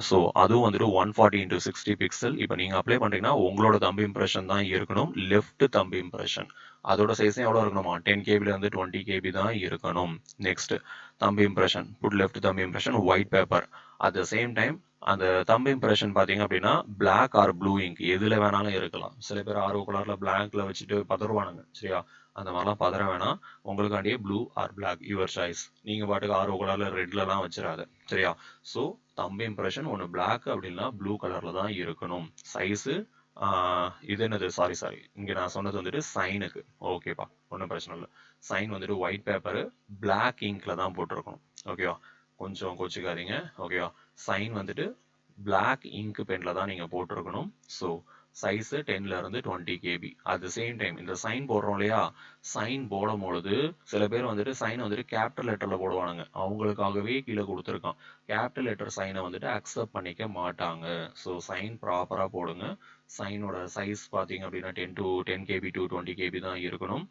A: ஸோ அதுவும் வந்துட்டு 140 into 60 பிக்சல். இப்போ நீங்கள் அப்ளை பண்ணுறீங்கன்னா உங்களோட தம்பு இம்ப்ரெஷன் தான் இருக்கணும், லெஃப்ட் தம்பு இம்ப்ரெஷன். அதோட சைஸும் எவ்வளோ இருக்கணுமா? 10 கேபில இருந்து 20 கேபி தான் இருக்கணும். Next thumb impression, put left thumb impression white paper. At the same time அந்த தம்பு இம்ப்ரெஷன் பார்த்தீங்க அப்படின்னா பிளாக் ஆர் ப்ளூ இங்க் எதில் வேணாலும் இருக்கலாம். சில பேர் ஆர்வ கலரில் பிளாக்ல வச்சுட்டு பதறுவானுங்க. சரியா? அந்த மாதிரிலாம் பதற வேணாம். உங்களுக்காண்டியே blue or black, your choice. நீங்கள் பாட்டுக்கு ஆர்வ கலரில் ரெட்லலாம் வச்சிடாத. சரியா? ஸோ தம்பு இம்ப்ரெஷன் ஒன்று பிளாக் அப்படின்னா ப்ளூ கலரில் தான் இருக்கணும். சைஸு இது என்னது, சாரி இங்கே நான் சொன்னது வந்துட்டு சைனுக்கு. ஓகேப்பா, ஒன்றும் பிரச்சனை இல்லை. சைன் வந்துட்டு ஒயிட் பேப்பரு பிளாக் இங்க்ல தான் போட்டிருக்கணும். ஓகேவா? கொஞ்சம் கோச்சிக்காதீங்க. ஓகேவா? சைன் வந்துட்டு பிளாக் இங்க் பென்ல தான் நீங்கள் போட்டிருக்கணும். ஸோ சைஸு 10ல இருந்து 20 KB. At the same time இந்த சைன் போடுறோம் இல்லையா, சைன் போடும் பொழுது சில பேர் வந்துட்டு சைன் வந்துட்டு கேபிட்டல் லெட்டர்ல போடுவானுங்க. அவங்களுக்காகவே கீழே கொடுத்துருக்கான், கேபிட்டல் லெட்டர் சைனை வந்துட்டு அக்செப்ட் பண்ணிக்க மாட்டாங்க. ஸோ சைன் ப்ராப்பரா போடுங்க. சைனோட சைஸ் பார்த்தீங்க அப்படின்னா 10 கேபி டு 20 கேபி தான் இருக்கணும்.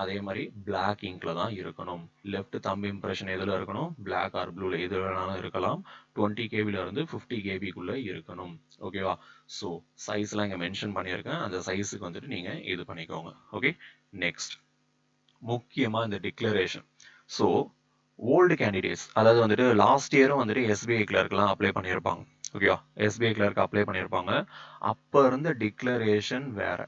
A: அதே மாதிரி பிளாக் இங்க்ல தான் இருக்கணும். லெஃப்ட் தம்பு இம்ப்ரெஷன் எதில் இருக்கணும்? பிளாக் ஆர் ப்ளூல எது வேணாலும் இருக்கலாம். 20 கேபில இருந்து 50 கேபிக்குள்ள இருக்கணும். ஓகேவா? ஸோ சைஸ்லாம் இங்கே மென்ஷன் பண்ணியிருக்கேன், அந்த சைஸுக்கு வந்துட்டு நீங்கள் இது பண்ணிக்கோங்க. ஓகே, நெக்ஸ்ட் முக்கியமாக இந்த டிக்ளரேஷன். ஸோ ஓல்டு கேண்டிடேட்ஸ், அதாவது வந்துட்டு லாஸ்ட் இயரும் வந்துட்டு எஸ்பிஐ கிளர்க்லாம் அப்ளை பண்ணியிருப்பாங்க. ஓகேவா? எஸ்பிஐ கிளர்க் அப்ளை பண்ணியிருப்பாங்க. அப்போ இருந்த டிக்ளரேஷன் வேற.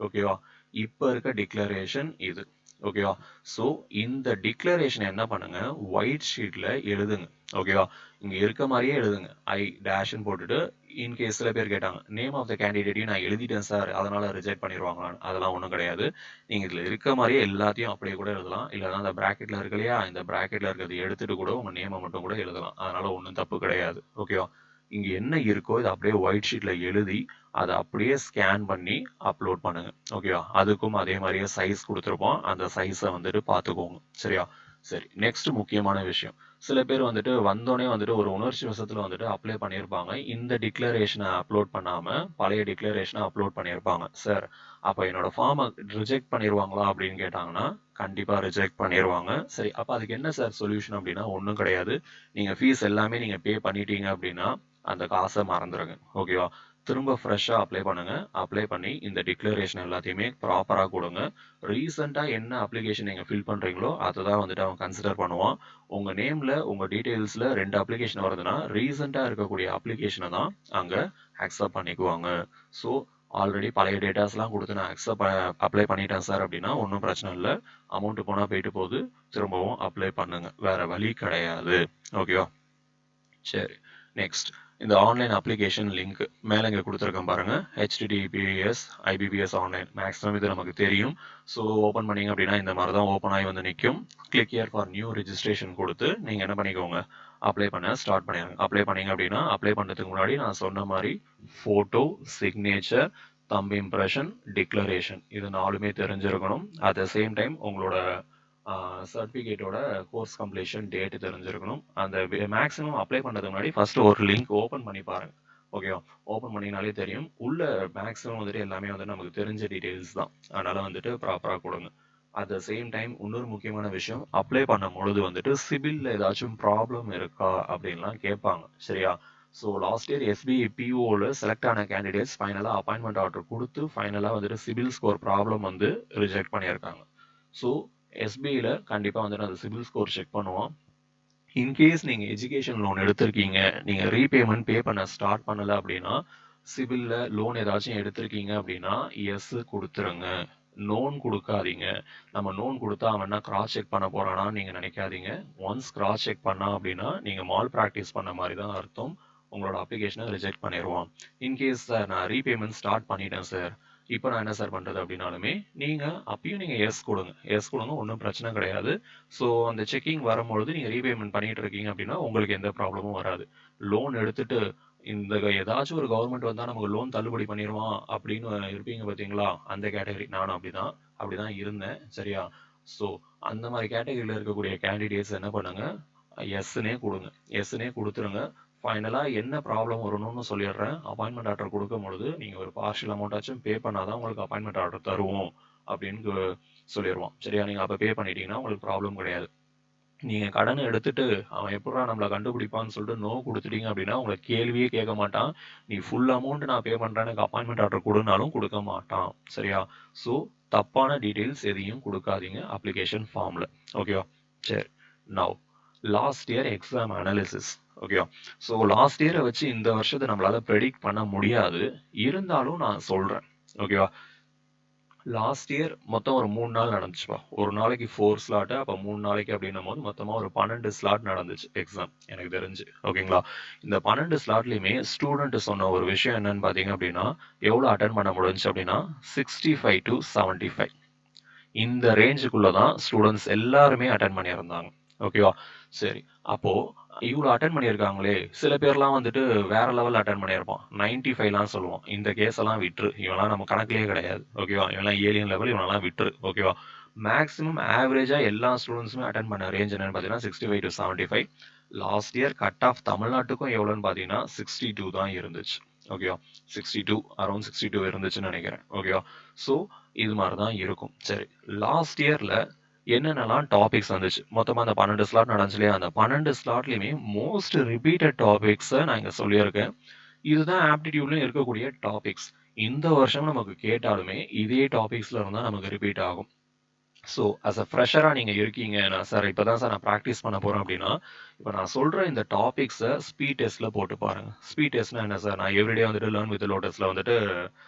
A: ஓகேவா? இப்போ இருக்க டிக்ளரேஷன் இது. ஓகேவா? ஸோ இந்த டிக்ளரேஷன் என்ன பண்ணுங்க, ஒயிட் ஷீட்ல எழுதுங்க. ஓகேவா? இங்க இருக்க மாதிரியே எழுதுங்க. ஐ டேஷ்ன்னு போட்டுட்டு, இன்கேஸ் சில பேர் கேட்டாங்க நேம் ஆஃப் த கேண்டிடேட்டையும் நான் எழுதிட்டேன் சார், அதனால ரிஜெக்ட் பண்ணிடுவாங்களான்னு. அதெல்லாம் ஒன்றும் கிடையாது. நீங்க இதுல இருக்க மாதிரியே எல்லாத்தையும் அப்படியே கூட எழுதலாம். இல்லைன்னா அந்த பிராக்கெட்ல இருக்கு இல்லையா, இந்த பிராக்கெட்ல இருக்கிறது எடுத்துட்டு கூட உங்க நேமை மட்டும் கூட எழுதலாம். அதனால ஒன்றும் தப்பு கிடையாது. ஓகேவா? இங்க என்ன இருக்கோ இதை அப்படியே ஒயிட் ஷீட்ல எழுதி அதை அப்படியே ஸ்கேன் பண்ணி அப்லோட் பண்ணுங்க. ஓகேவா? அதுக்கும் அதே மாதிரியே சைஸ் கொடுத்துருப்போம், அந்த சைஸை வந்துட்டு பார்த்துக்கோங்க. சரியா? சரி, நெக்ஸ்ட் முக்கியமான விஷயம், சில பேர் வந்துட்டு வந்தோடனே வந்துட்டு ஒரு உணர்ச்சி வசத்துல வந்துட்டு அப்ளை பண்ணியிருப்பாங்க, இந்த டிக்ளரேஷனை அப்லோட் பண்ணாம பழைய டிக்ளரேஷனை அப்லோட் பண்ணியிருப்பாங்க. சார் அப்போ என்னோட ஃபார்மை ரிஜெக்ட் பண்ணிடுவாங்களா அப்படின்னு கேட்டாங்கன்னா கண்டிப்பா ரிஜெக்ட் பண்ணிடுவாங்க. சரி, அப்போ அதுக்கு என்ன சார் சொல்யூஷன் அப்படின்னா ஒன்றும் கிடையாது. நீங்க ஃபீஸ் எல்லாமே நீங்க பே பண்ணிட்டீங்க அப்படின்னா அந்த காசை மறந்துடுங்க. ஓகேவா? திரும்ப ஃப்ரெஷ்ஷாக அப்ளை பண்ணுங்க. அப்ளை பண்ணி இந்த டிக்ளரேஷன் எல்லாத்தையுமே ப்ராப்பராக கொடுங்க. ரீசெண்டாக என்ன அப்ளிகேஷன் நீங்கள் ஃபில் பண்ணுறீங்களோ அதை தான் வந்துட்டு அவன் கன்சிடர் பண்ணுவான். உங்கள் நேமில் உங்கள் டீட்டெயில்ஸில் 2 அப்ளிகேஷன் வருதுன்னா ரீசெண்டாக இருக்கக்கூடிய அப்ளிகேஷனை தான் அங்கே அக்செப்ட் பண்ணிக்குவாங்க. ஸோ ஆல்ரெடி பழைய டேட்டாஸ்லாம் கொடுத்து நான் அப்ளை பண்ணிட்டேன் சார் அப்படின்னா ஒன்றும் பிரச்சனை இல்லை. அமௌண்ட் போனால் போயிட்டு போகுது, திரும்பவும் அப்ளை பண்ணுங்க, வேற வழி கிடையாது. ஓகேவா? சரி, நெக்ஸ்ட் இந்த ஆன்லைன் அப்ளிகேஷன் லிங்க் மேலே இங்கே கொடுத்துருக்கேன் பாருங்க, HTTPS IBPS ஆன்லைன். மேக்ஸிமம் இது நமக்கு தெரியும். ஸோ ஓப்பன் பண்ணீங்க அப்படின்னா இந்த மாதிரி தான் ஓப்பன் ஆகி வந்து நிற்கும். Click here for new registration கொடுத்து நீங்கள் என்ன பண்ணிக்கோங்க, அப்ளை பண்ண ஸ்டார்ட் பண்ணிடுங்க. அப்ளை பண்ணீங்க அப்படின்னா அப்ளை பண்ணுறதுக்கு முன்னாடி நான் சொன்ன மாதிரி photo, signature, thumb impression, declaration இது 4மே தெரிஞ்சிருக்கணும். அட் த சேம் டைம் உங்களோட சர்டிஃபிகேட்டோட கோர்ஸ் கம்ப்ளீஷன் டேட் தெரிஞ்சிருக்கணும். அந்த மேக்ஸிமம் அப்ளை பண்ணுறதுக்கு முன்னாடி ஃபர்ஸ்ட் ஒரு லிங்க் ஓப்பன் பண்ணி பாருங்க. ஓகேவா? ஓப்பன் பண்ணிங்கனாலே தெரியும். உள்ள மேக்ஸிமம் வந்துட்டு எல்லாமே வந்து நமக்கு தெரிஞ்ச டீட்டெயில்ஸ் தான். அதனால வந்துட்டு ப்ராப்பராக கொடுங்க. அட் த சேம் டைம் இன்னொரு முக்கியமான விஷயம், அப்ளை பண்ணும் பொழுது வந்துட்டு சிபில்ல ஏதாச்சும் ப்ராப்ளம் இருக்கா அப்படின்லாம் கேட்பாங்க. சரியா? ஸோ லாஸ்ட் இயர் SBI POவில் செலக்ட் ஆன கேண்டிடேட்ஸ் ஃபைனலாக அப்பாயின்மெண்ட் ஆர்டர் கொடுத்து ஃபைனலாக வந்துட்டு சிபில் ஸ்கோர் ப்ராப்ளம் வந்து ரிஜெக்ட் பண்ணியிருக்காங்க. ஸோ SBIயில் கண்டிப்பாக வந்துட்டு அந்த சிபில் ஸ்கோர் செக் பண்ணுவோம். இன்கேஸ் நீங்கள் எஜுகேஷன் லோன் எடுத்திருக்கீங்க, நீங்கள் ரீபேமெண்ட் பே பண்ண ஸ்டார்ட் பண்ணலை அப்படின்னா, சிபிலில் லோன் ஏதாச்சும் எடுத்திருக்கீங்க அப்படின்னா எஸ் கொடுத்துருங்க. லோன் கொடுக்காதீங்க. நம்ம லோன் கொடுத்தா அவன் என்ன கிராஸ் செக் பண்ண போறானா நீங்கள் நினைக்காதீங்க. ஒன்ஸ் கிராஸ் செக் பண்ணா அப்படின்னா நீங்கள் மால் ப்ராக்டிஸ் பண்ண மாதிரி தான் அர்த்தம். உங்களோட அப்ளிகேஷனை ரிஜெக்ட் பண்ணிடுவான். இன்கேஸ் சார் நான் ரீபேமெண்ட் ஸ்டார்ட் பண்ணிட்டேன் சார், இப்போ நான் என்ன சார் பண்ணுறது அப்படின்னாலுமே அப்பயும் நீங்கள் எஸ் கொடுங்க. எஸ் கொடுங்க, ஒன்றும் பிரச்சனை கிடையாது. ஸோ அந்த செக்கிங் வரும்பொழுது நீங்கள் ரீபேமெண்ட் பண்ணிட்டு இருக்கீங்க அப்படின்னா உங்களுக்கு எந்த ப்ராப்ளமும் வராது. லோன் எடுத்துட்டு இந்த ஏதாச்சும் ஒரு கவர்மெண்ட் வந்தால் நமக்கு லோன் தள்ளுபடி பண்ணிடுவான் அப்படின்னு இருப்பீங்க பார்த்தீங்களா, அந்த கேட்டகரி. நானும் அப்படிதான் இருந்தேன். சரியா? ஸோ அந்த மாதிரி கேட்டகரியில் இருக்கக்கூடிய கேண்டிடேட்ஸ் என்ன பண்ணுங்க, எஸ்னே கொடுங்க. எஸ்னே கொடுத்துருங்க. ஃபைனலாக என்ன ப்ராப்ளம் வரணும்னு சொல்லிடுறேன். அப்பாயின்மெண்ட் ஆர்டர் கொடுக்கும் பொழுது நீங்கள் ஒரு பார்ஷியல் அமௌண்ட்டாச்சும் பே பண்ணாதான் உங்களுக்கு அப்பாயின்மெண்ட் ஆர்டர் தருவோம் அப்படின்னு சொல்லிடுவோம். சரியா? நீங்கள் அப்போ பே பண்ணிட்டீங்கன்னா உங்களுக்கு ப்ராப்ளம் கிடையாது. நீங்கள் கடனை எடுத்துட்டு அவன் எப்படா நம்மளை கண்டுபிடிப்பான்னு சொல்லிட்டு நோ கொடுத்துட்டீங்க அப்படின்னா உங்களை கேள்வியே கேட்க மாட்டான். நீ ஃபுல் அமௌண்ட் நான் பே பண்ணுறேன், எனக்கு அப்பாயின்மெண்ட் ஆர்டர் கொடுனாலும் கொடுக்க மாட்டான். சரியா? ஸோ தப்பான டீட்டெயில்ஸ் எதையும் கொடுக்காதீங்க அப்ளிகேஷன் ஃபார்மில். ஓகேவா? சரி. Now last year exam analysis. ஓகேவா? ஸோ லாஸ்ட் இயரை வச்சு இந்த வருஷத்தை நம்மளால ப்ரெடிக்ட் பண்ண முடியாது. இருந்தாலும் நான் சொல்கிறேன். ஓகேவா? லாஸ்ட் இயர் மொத்தம் ஒரு 3 நாள் நடந்துச்சுப்பா. ஒரு நாளைக்கு 4 ஸ்லாட்டு, அப்போ 3 நாளைக்கு அப்படின்னும் போது மொத்தமாக ஒரு 12 ஸ்லாட் நடந்துச்சு எக்ஸாம் எனக்கு தெரிஞ்சு. ஓகேங்களா? இந்த 12 ஸ்லாட்லையுமே ஸ்டூடெண்ட் சொன்ன ஒரு விஷயம் என்னன்னு பார்த்தீங்க அப்படின்னா, எவ்வளோ அட்டன் பண்ண முடிஞ்சுச்சு அப்படின்னா 65 to 75 இந்த ரேஞ்சுக்குள்ள தான் ஸ்டூடெண்ட்ஸ் எல்லாருமே அட்டன் பண்ணியிருந்தாங்க. ஓகேவா? சரி. அப்போ இவ்வளோ அட்டன் பண்ணியிருக்காங்களே, சில பேர்லாம் வந்துட்டு வேற லெவல் அட்டன் பண்ணியிருப்பான். 95லாம் சொல்லுவோம். இந்த கேஸ் எல்லாம் விட்டுரு, இவன்லாம் நம்ம கணக்கிலேயே கிடையாது. ஓகேவா? இவன்லாம் ஏலியன் லெவல், இவனெல்லாம் விட்டுரு. ஓகேவா? மேக்ஸிமம் ஆவரேஜா எல்லா ஸ்டூடெண்ட்ஸுமே அட்டன் பண்ண ரேஞ்ச் என்னன்னு பார்த்தீங்கன்னா 65 to 75. Last year cut of தமிழ்நாட்டுக்கும் எவ்வளோன்னு பார்த்தீங்கன்னா 62 தான் இருந்துச்சு. ஓகேவா? 62 அரௌண்ட் 62 இருந்துச்சுன்னு நினைக்கிறேன். ஓகேவா? ஸோ இது மாதிரி தான் இருக்கும். சரி. லாஸ்ட் இயர்ல என்னென்னலாம் டாபிக்ஸ் வந்துச்சு, மொத்தமாக அந்த 12 ஸ்லாட் நடந்துச்சு இல்லையா, அந்த 12 ஸ்லாட்லையுமே மோஸ்ட் ரிப்பீட்டட் டாபிக்ஸை நான் இங்கே சொல்லியிருக்கேன். இதுதான் ஆப்டிடியூட்லையும் இருக்கக்கூடிய டாபிக்ஸ். இந்த வருஷம் நமக்கு கேட்டாலுமே இதே டாபிக்ஸ்ல இருந்தால் நமக்கு ரிப்பீட் ஆகும். ஸோ அஸ் அ ஃப்ரெஷராக நீங்கள் இருக்கீங்க, நான் சார் இப்போ தான் சார் நான் ப்ராக்டிஸ் பண்ண போகிறேன் அப்படின்னா, இப்போ நான் சொல்கிற இந்த டாபிக்ஸை ஸ்பீட் டெஸ்ட்டில் போட்டு பாருங்கள். ஸ்பீட் டெஸ்ட்னா என்ன சார், நான் எவ்ரிடே வந்துட்டு லேர்ன் வித் லோட்டஸில் வந்துட்டு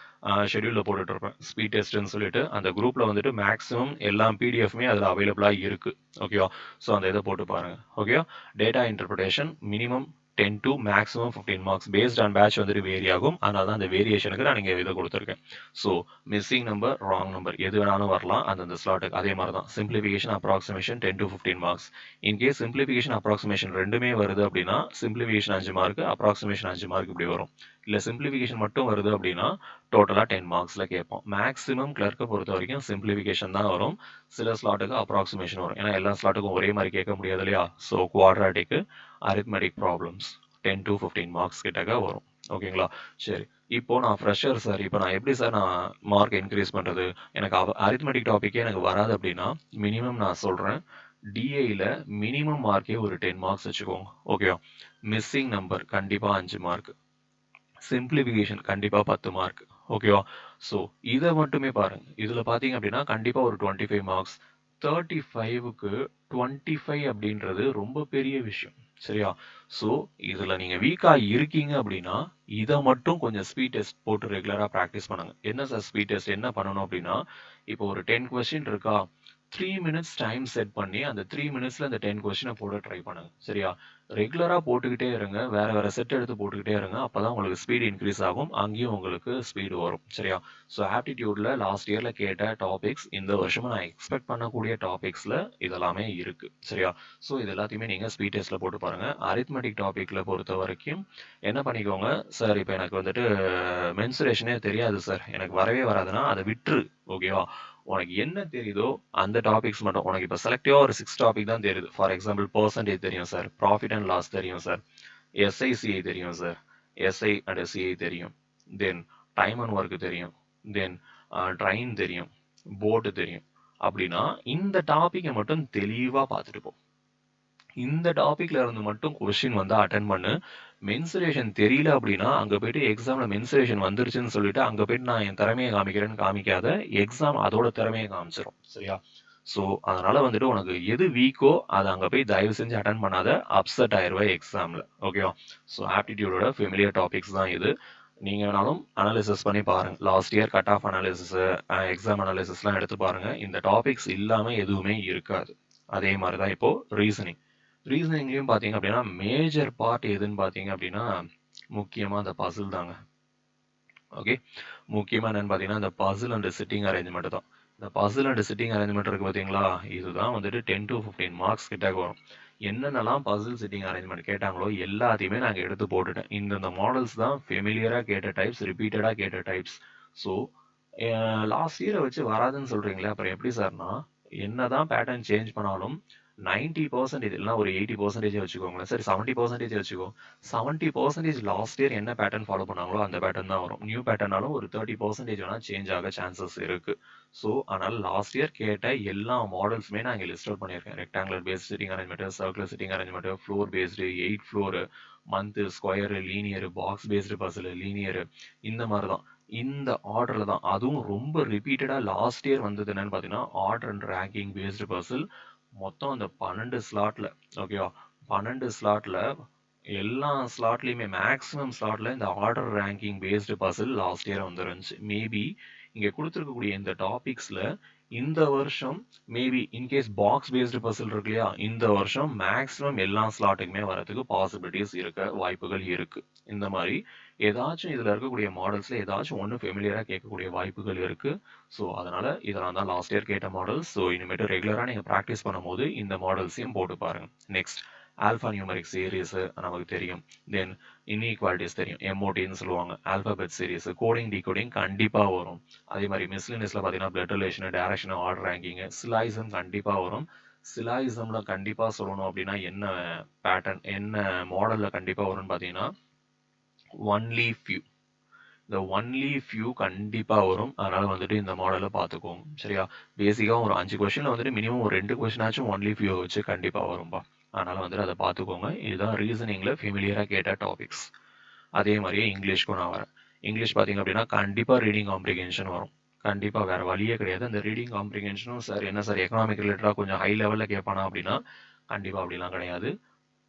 A: ஷெடியூலில் போட்டுட்டு இருப்பேன். ஸ்பீட் டெஸ்ட்னு சொல்லிட்டு அந்த குரூப்பில் வந்துட்டு மேக்ஸிமம் எல்லா பிடிஎஃப்மே அதில் அவைலபிளாக இருக்குது. ஓகேவா? ஸோ அந்த இதை போட்டு பாருங்கள். ஓகேவா? Data interpretation minimum 10 to maximum 15 marks based on batch வந்துட்டு வேரி ஆகும். அதனால தான் அந்த வேரியேஷனுக்கு நான் இங்கே இதை கொடுத்துருக்கேன். So missing number, wrong number எது வேணாலும் வரலாம் அந்தந்த ஸ்லாட்டுக்கு. அதே மாதிரி தான் simplification, approximation 10 to 15 marks. In case simplification approximation ரெண்டுமே வருது அப்படின்னா சிம்பிளிஃபிகேஷன் 5 மார்க், அப்ராக்சிமேஷன் 5 மார்க் இப்படி வரும். இல்லை சிம்பிளிஃபிகேஷன் மட்டும் வருது அப்படின்னா டோட்டலாக 10 மார்க்ஸில் கேட்போம். மேக்ஸிமம் கிளர்க்கை பொறுத்த வரைக்கும் சிம்பிளிஃபிகேஷன் தான் வரும். சில ஸ்லாட்டுக்கு அப்ராக்சிமேஷன் வரும். ஏன்னா எல்லா ஸ்லாட்டுக்கும் ஒரே மாதிரி கேட்க முடியாது இல்லையா? ஸோ குவாட்ராட்டிக்கு, அரித்மெட்டிக் ப்ராப்ளம்ஸ் 10 to 15 மார்க்ஸ் கிட்டக்க வரும். ஓகேங்களா? சரி. இப்போ நான் ஃப்ரெஷர் சார், இப்போ நான் எப்படி சார் நான் மார்க் இன்க்ரீஸ் பண்ணுறது, எனக்கு அரித்மெட்டிக் டாப்பிக்கே எனக்கு வராது அப்படின்னா மினிமம் நான் சொல்கிறேன், டிஏயில் மினிமம் மார்க்கே ஒரு 10 மார்க்ஸ் வச்சுக்கோங்க. ஓகேவா? மிஸ்ஸிங் நம்பர் கண்டிப்பாக 5 மார்க், சிம்பிளிஃபிகேஷன் கண்டிப்பாக 10 மார்க். ஓகேவா? ஸோ இதை மட்டுமே பாருங்க. இதில் பார்த்தீங்க அப்படின்னா கண்டிப்பாக ஒரு 25 மார்க்ஸ். 35க்கு 25 அப்படின்றது ரொம்ப பெரிய விஷயம். சரியா? ஸோ இதில் நீங்கள் வீக்காக இருக்கீங்க அப்படின்னா இதை மட்டும் கொஞ்சம் ஸ்பீட் டெஸ்ட் போட்டு ரெகுலராக ப்ராக்டிஸ் பண்ணுங்க. என்ன சார் ஸ்பீட் டெஸ்ட் என்ன பண்ணணும் அப்படின்னா, இப்போ ஒரு 10 கொஸ்டின் இருக்கா, 3 மினிட்ஸ் டைம் செட் பண்ணி அந்த 3 மினிட்ஸ்ல அந்த 10 கொஸ்டினை போட ட்ரை பண்ணுங்க. சரியா? ரெகுலரா போட்டுக்கிட்டே இருங்க. வேற வேற செட் எடுத்து போட்டுக்கிட்டே இருங்க. அப்பதான் உங்களுக்கு ஸ்பீடு இன்க்ரீஸ் ஆகும். அங்கேயும் உங்களுக்கு ஸ்பீடு வரும். சரியா? ஸோ ஆப்டிடியூட்ல லாஸ்ட் இயர்ல கேட்ட டாபிக்ஸ் இந்த வருஷமும் நான் எக்ஸ்பெக்ட் பண்ணக்கூடிய டாபிக்ஸ்ல இதெல்லாமே இருக்கு. சரியா? ஸோ இது எல்லாத்தையுமே நீங்க ஸ்பீட் டெஸ்ட்ல போட்டு பாருங்க. அரித்மெட்டிக் டாபிக்ல பொறுத்த வரைக்கும் என்ன பண்ணிக்கோங்க சார், இப்போ எனக்கு வந்துட்டு மென்சுரேஷனே தெரியாது சார், எனக்கு வரவே வராதுன்னா அதை விட்டுரு. ஓகேவா? உனக்கு என்ன தெரியுதோ அந்த டாபிக்ஸ் மட்டும். உனக்கு இப்போ செலக்டிவா ஒரு 6 டாபிக் தான் தெரியுது. ஃபார் எக்ஸாம்பிள் பர்சன்டேஜ் தெரியும் சார், ப்ராஃபிட் அண்ட் லாஸ் தெரியும் சார், எஸ்ஐசிஐ தெரியும் சார், எஸ்ஐ அண்ட் சிஐ தெரியும், தென் டைம் அண்ட் ஒர்க் தெரியும், தென் ட்ரெயின் தெரியும், போட்டு தெரியும். அப்படின்னா இந்த டாப்பிக்கை மட்டும் தெளிவா பார்த்துட்டு போ. இந்த டாபிக்ல இருந்து மட்டும் கொஸ்டின் வந்து அட்டன் பண்ணு. மென்சுரேஷன் தெரியல அப்படின்னா அங்க போயிட்டு எக்ஸாம்ல மென்சுரேஷன் வந்துருச்சுன்னு சொல்லிட்டு அங்க போயிட்டு நான் என் திறமையை காமிக்கிறேன்னு காமிக்காத. எக்ஸாம் அதோட திறமையை காமிச்சிரும். சரியா? ஸோ அதனால வந்துட்டு உனக்கு எது வீக்கோ அதை அங்க போய் தயவு செஞ்சு அட்டன் பண்ணாத. அப்செட் ஆயிருவா எக்ஸாம்ல. ஓகேவா? ஸோ ஆப்டிடியூடோட ஃபெமிலியர் டாபிக்ஸ் தான் இது. நீங்க வேணாலும் அனாலிசிஸ் பண்ணி பாருங்க. Last year cut off analysis, exam அனாலிசிஸ்லாம் எடுத்து பாருங்க. இந்த டாபிக்ஸ் இல்லாம எதுவுமே இருக்காது. அதே மாதிரி தான் இப்போ ரீசனிங். ரீசனிங்லயும் பாத்தீங்க அப்படின்னா மேஜர் பார்ட் எதுன்னு பாத்தீங்க அப்படின்னா முக்கியமா அந்த பசில் தாங்க. ஓகே, முக்கியமா என்னன்னு பாத்தீங்கன்னா இந்த பசில் அண்ட் சிட்டிங் அரேஞ்ச்மெண்ட் தான். இந்த பசில் அண்ட் சிட்டிங் அரேஞ்ச்மெண்ட் இருக்கு பாத்தீங்களா, இதுதான் வந்துட்டு 10 to 15 மார்க்ஸ் கிட்ட வரும். என்னென்னலாம் பசில் சிட்டிங் அரேஞ்ச்மெண்ட் கேட்டாங்களோ எல்லாத்தையுமே நாங்கள் எடுத்து போட்டுட்டேன். இந்த மாடல்ஸ் தான் ஃபெமிலியரா கேட்ட டைப்ஸ், ரிப்பீட்டடா கேட்ட டைப்ஸ். ஸோ லாஸ்ட் இயரை வச்சு வராதுன்னு சொல்றீங்களே, அப்புறம் எப்படி சார்னா என்னதான் பேட்டர்ன் சேஞ்ச் பண்ணாலும் 90% இல்லைன்னா ஒரு 80% வச்சுக்கோங்களேன். சரி 70% வச்சுக்கோ. 70% லாஸ்ட் இயர் என்ன பேட்டர்ன் ஃபாலோ பண்ணாங்களோ அந்த பேட்டர்ன் தான் வரும். நியூ பேட்டர்னாலும் ஒரு 30% வேணா சேஞ்ச் ஆக சான்சஸ் இருக்கு. ஸோ அதனால லாஸ்ட் இயர் கேட்ட எல்லா மாடல்ஸுமே நான் இங்கே லிஸ்ட் அவுட் பண்ணியிருக்கேன். Rectangular based sitting arrangement, circular sitting arrangement, floor based, 8 floor, month, square, linear, box based puzzle, linear, இந்த மாதிரி தான். இந்த ஆர்டர்ல தான். அதுவும் ரொம்ப ரிப்பீட்டடா லாஸ்ட் இயர் வந்தது என்னன்னு பார்த்தீங்கன்னா order and ranking based puzzle. மொத்தம் அந்த 12 ஸ்லாட்ல, ஓகேவா, 12 ஸ்லாட்ல எல்லா ஸ்லாட்லயுமே மேக்ஸிமம் ஸ்லாட்ல இந்த order ranking based puzzle last year வந்துருந்துச்சு. மேபி இங்க கொடுத்துருக்கக்கூடிய இந்த டாபிக்ஸ்ல இந்த வருஷம் maybe in case box based puzzle இருக்கு இல்லையா, இந்த வருஷம் மேக்ஸிமம் எல்லா ஸ்லாட்டுக்குமே வரதுக்கு பாசிபிலிட்டிஸ் இருக்க வாய்ப்புகள் இருக்கு. இந்த மாதிரி ஏதாச்சும் இதுல இருக்கக்கூடிய மாடல்ஸ்ல ஏதாச்சும் ஒன்று ஃபெமிலியரா கேட்கக்கூடிய வாய்ப்புகள் இருக்கு. ஸோ அதனால இதெல்லாம் தான் லாஸ்ட் இயர் கேட்ட மாடல்ஸ். ஸோ இனிமேட்டு ரெகுலரா நீங்க ப்ராக்டிஸ் பண்ணும்போது இந்த மாடல்ஸையும் போட்டு பாருங்க. நெக்ஸ்ட் ஆல்ஃபா நியூமரிக் சீரீஸ் நமக்கு தெரியும். தென் இன்இக்வாலிட்டிஸ் தெரியும், எம்ஓடின்னு சொல்லுவாங்க. ஆல்பாபெட் சீரீஸ், கோடிங் டிகோடிங் கண்டிப்பா வரும். அதே மாதிரி மிஸ்லினியஸ்ல பாத்தீங்கன்னா blood relation, direction, order ranking, சிலாயிசம் கண்டிப்பா வரும். சிலாயிசம்ல கண்டிப்பா சொல்லணும் அப்படின்னா என்ன பேட்டர்ன், என்ன மாடல்ல கண்டிப்பா வரும்னு பாத்தீங்கன்னா ஒன்லி ஃபியூ. இந்த ஒன்லி ஃபியூ கண்டிப்பா வரும். அதனால வந்துட்டு இந்த மாடலை பார்த்துக்கோங்க. சரியா? பேசிக்கா ஒரு 5 கொஸ்டின்ல வந்துட்டு மினிமம் ஒரு 2 கொஸ்டினாச்சும் ஒன்லி ஃபியூ வச்சு கண்டிப்பா வரும்பா. அதனால வந்துட்டு அதை பார்த்துக்கோங்க. இதுதான் ரீசனிங்ல ஃபெமிலியரா கேட்ட டாபிக்ஸ். அதே மாதிரியே இங்கிலீஷ்க்கும் நான் வரேன். இங்கிலீஷ் பார்த்தீங்க அப்படின்னா கண்டிப்பா ரீடிங் காம்ப்ரிஹென்ஷன் வரும். கண்டிப்பா வேற வழியே கிடையாது. அந்த ரீடிங் காம்ப்ரிஹென்ஷனும் சார் என்ன சார் எக்கனாமிக் ரிலேட்டடா கொஞ்சம் ஹை லெவல்ல கேட்பானா அப்படின்னா கண்டிப்பா அப்படிலாம் கிடையாது.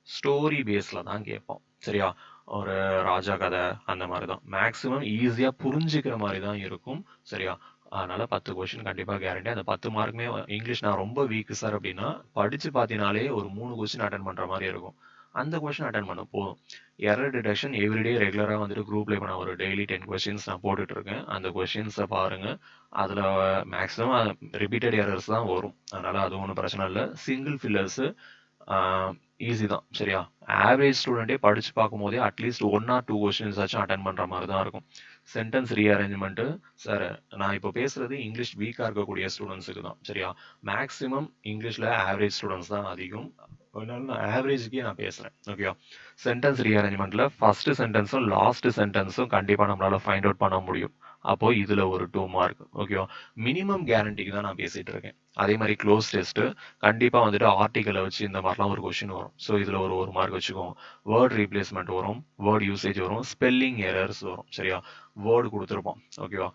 A: ஸ்டோரி பேஸ்ல தான் கேட்போம். சரியா? ஒரு ராஜா கதை அந்த மாதிரி தான். மேக்ஸிமம் ஈஸியா புரிஞ்சுக்கிற மாதிரி தான் இருக்கும். சரியா? அதனால 10 கொஸ்டின் கண்டிப்பா கேரண்டி. அந்த 10 மார்க்குமே இங்கிலீஷ் நான் ரொம்ப வீக் சார் அப்படின்னா படிச்சு பார்த்தீங்கனாலே ஒரு 3 கொஸ்டின் அட்டன் பண்ற மாதிரி இருக்கும். அந்த கொஸ்டின் அட்டன் பண்ண போதும். எரர் டிடெக்ஷன் எவ்ரிடே ரெகுலரா வந்துட்டு குரூப்ல இப்போ நான் ஒரு டெய்லி 10 கொஸ்டின்ஸ் நான் போட்டுட்டு இருக்கேன். அந்த கொஸ்டின்ஸை பாருங்க. அதுல மேக்ஸிமம் ரிப்பீட்டட் எரர்ஸ் தான் வரும். அதனால அது ஒன்றும் பிரச்சனை இல்லை. சிங்கிள் ஃபில்லர்ஸ் ஈஸி தான். சரியா? ஆவரேஜ் ஸ்டூடெண்டே படிச்சு பார்க்கும்போதே அட்லீஸ்ட் 1 or 2 கொஸ்டின்ஸ் ஆச்சும் அட்டன் பண்ற மாதிரி தான் இருக்கும். சென்டென்ஸ் ரீஅரேஞ்ச்மெண்ட் சார், நான் இப்போ பேசுறது இங்கிலீஷ் வீக்கா இருக்கக்கூடிய ஸ்டூடெண்ட்ஸுக்கு தான். சரியா? மேக்ஸிமம் இங்கிலீஷ்ல ஆவரேஜ் ஸ்டூடெண்ட்ஸ் தான் அதிகம். அதனால நான் ஆவரேஜ்க்கே நான் பேசுறேன். ஓகேவா? சென்டென்ஸ் ரீஅரேஞ்ச்மெண்ட்ல ஃபர்ஸ்ட் சென்டென்ஸும் லாஸ்ட் சென்டென்ஸும் கண்டிப்பா நம்மளால ஃபைண்ட் அவுட் பண்ண முடியும். அப்போ இதுல ஒரு 2 மார்க். ஓகேவா? மினிமம் கேரண்டிக்கு தான் நான் பேசிட்டு இருக்கேன். அதே மாதிரி க்ளோஸ் டெஸ்ட் கண்டிப்பா வந்துட்டு ஆர்டிக்கலை வச்சு இந்த மாதிரிலாம் ஒரு கொஸ்டின் வரும். ஸோ இதுல ஒரு மார்க் வச்சுக்கோங்க. வேர்ட் ரீப்ளேஸ்மெண்ட் வரும், வேர்ட் யூசேஜ் வரும், ஸ்பெல்லிங் எரர்ஸ் வரும். சரியா? வேர்டு கொடுத்துருப்போம். ஓகேவா?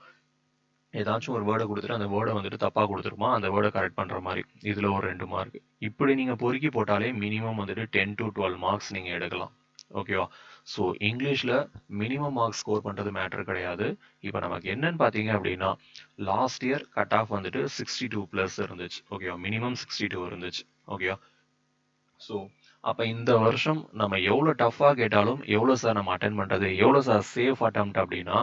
A: ஏதாச்சும் ஒரு வேர்டை கொடுத்துட்டு அந்த வேர்டை வந்துட்டு தப்பா கொடுத்துருப்போம். அந்த வேர்டை கரெக்ட் பண்ற மாதிரி இதுல ஒரு 2 மார்க். இப்படி நீங்க பொறுக்கி போட்டாலே மினிமம் வந்துட்டு 10 to 12 மார்க்ஸ் நீங்க எடுக்கலாம். ஓகேவா? ஸோ இங்கிலீஷ்ல மினிமம் மார்க்ஸ் ஸ்கோர் பண்றது மேட்டர் கிடையாது. இப்போ நமக்கு என்னன்னு பார்த்தீங்க அப்படின்னா, லாஸ்ட் இயர் கட் ஆஃப் வந்துட்டு 62 பிளஸ் இருந்துச்சு. ஓகேவா? மினிமம் 62 இருந்துச்சு. ஓகேவா? ஸோ அப்போ இந்த வருஷம் நம்ம எவ்வளோ டஃப்பாக கேட்டாலும் எவ்வளோ சார் நம்ம அட்டென்ட் பண்ணுறது, எவ்வளோ சார் சேஃப் அட்டெம்ப்ட் அப்படின்னா,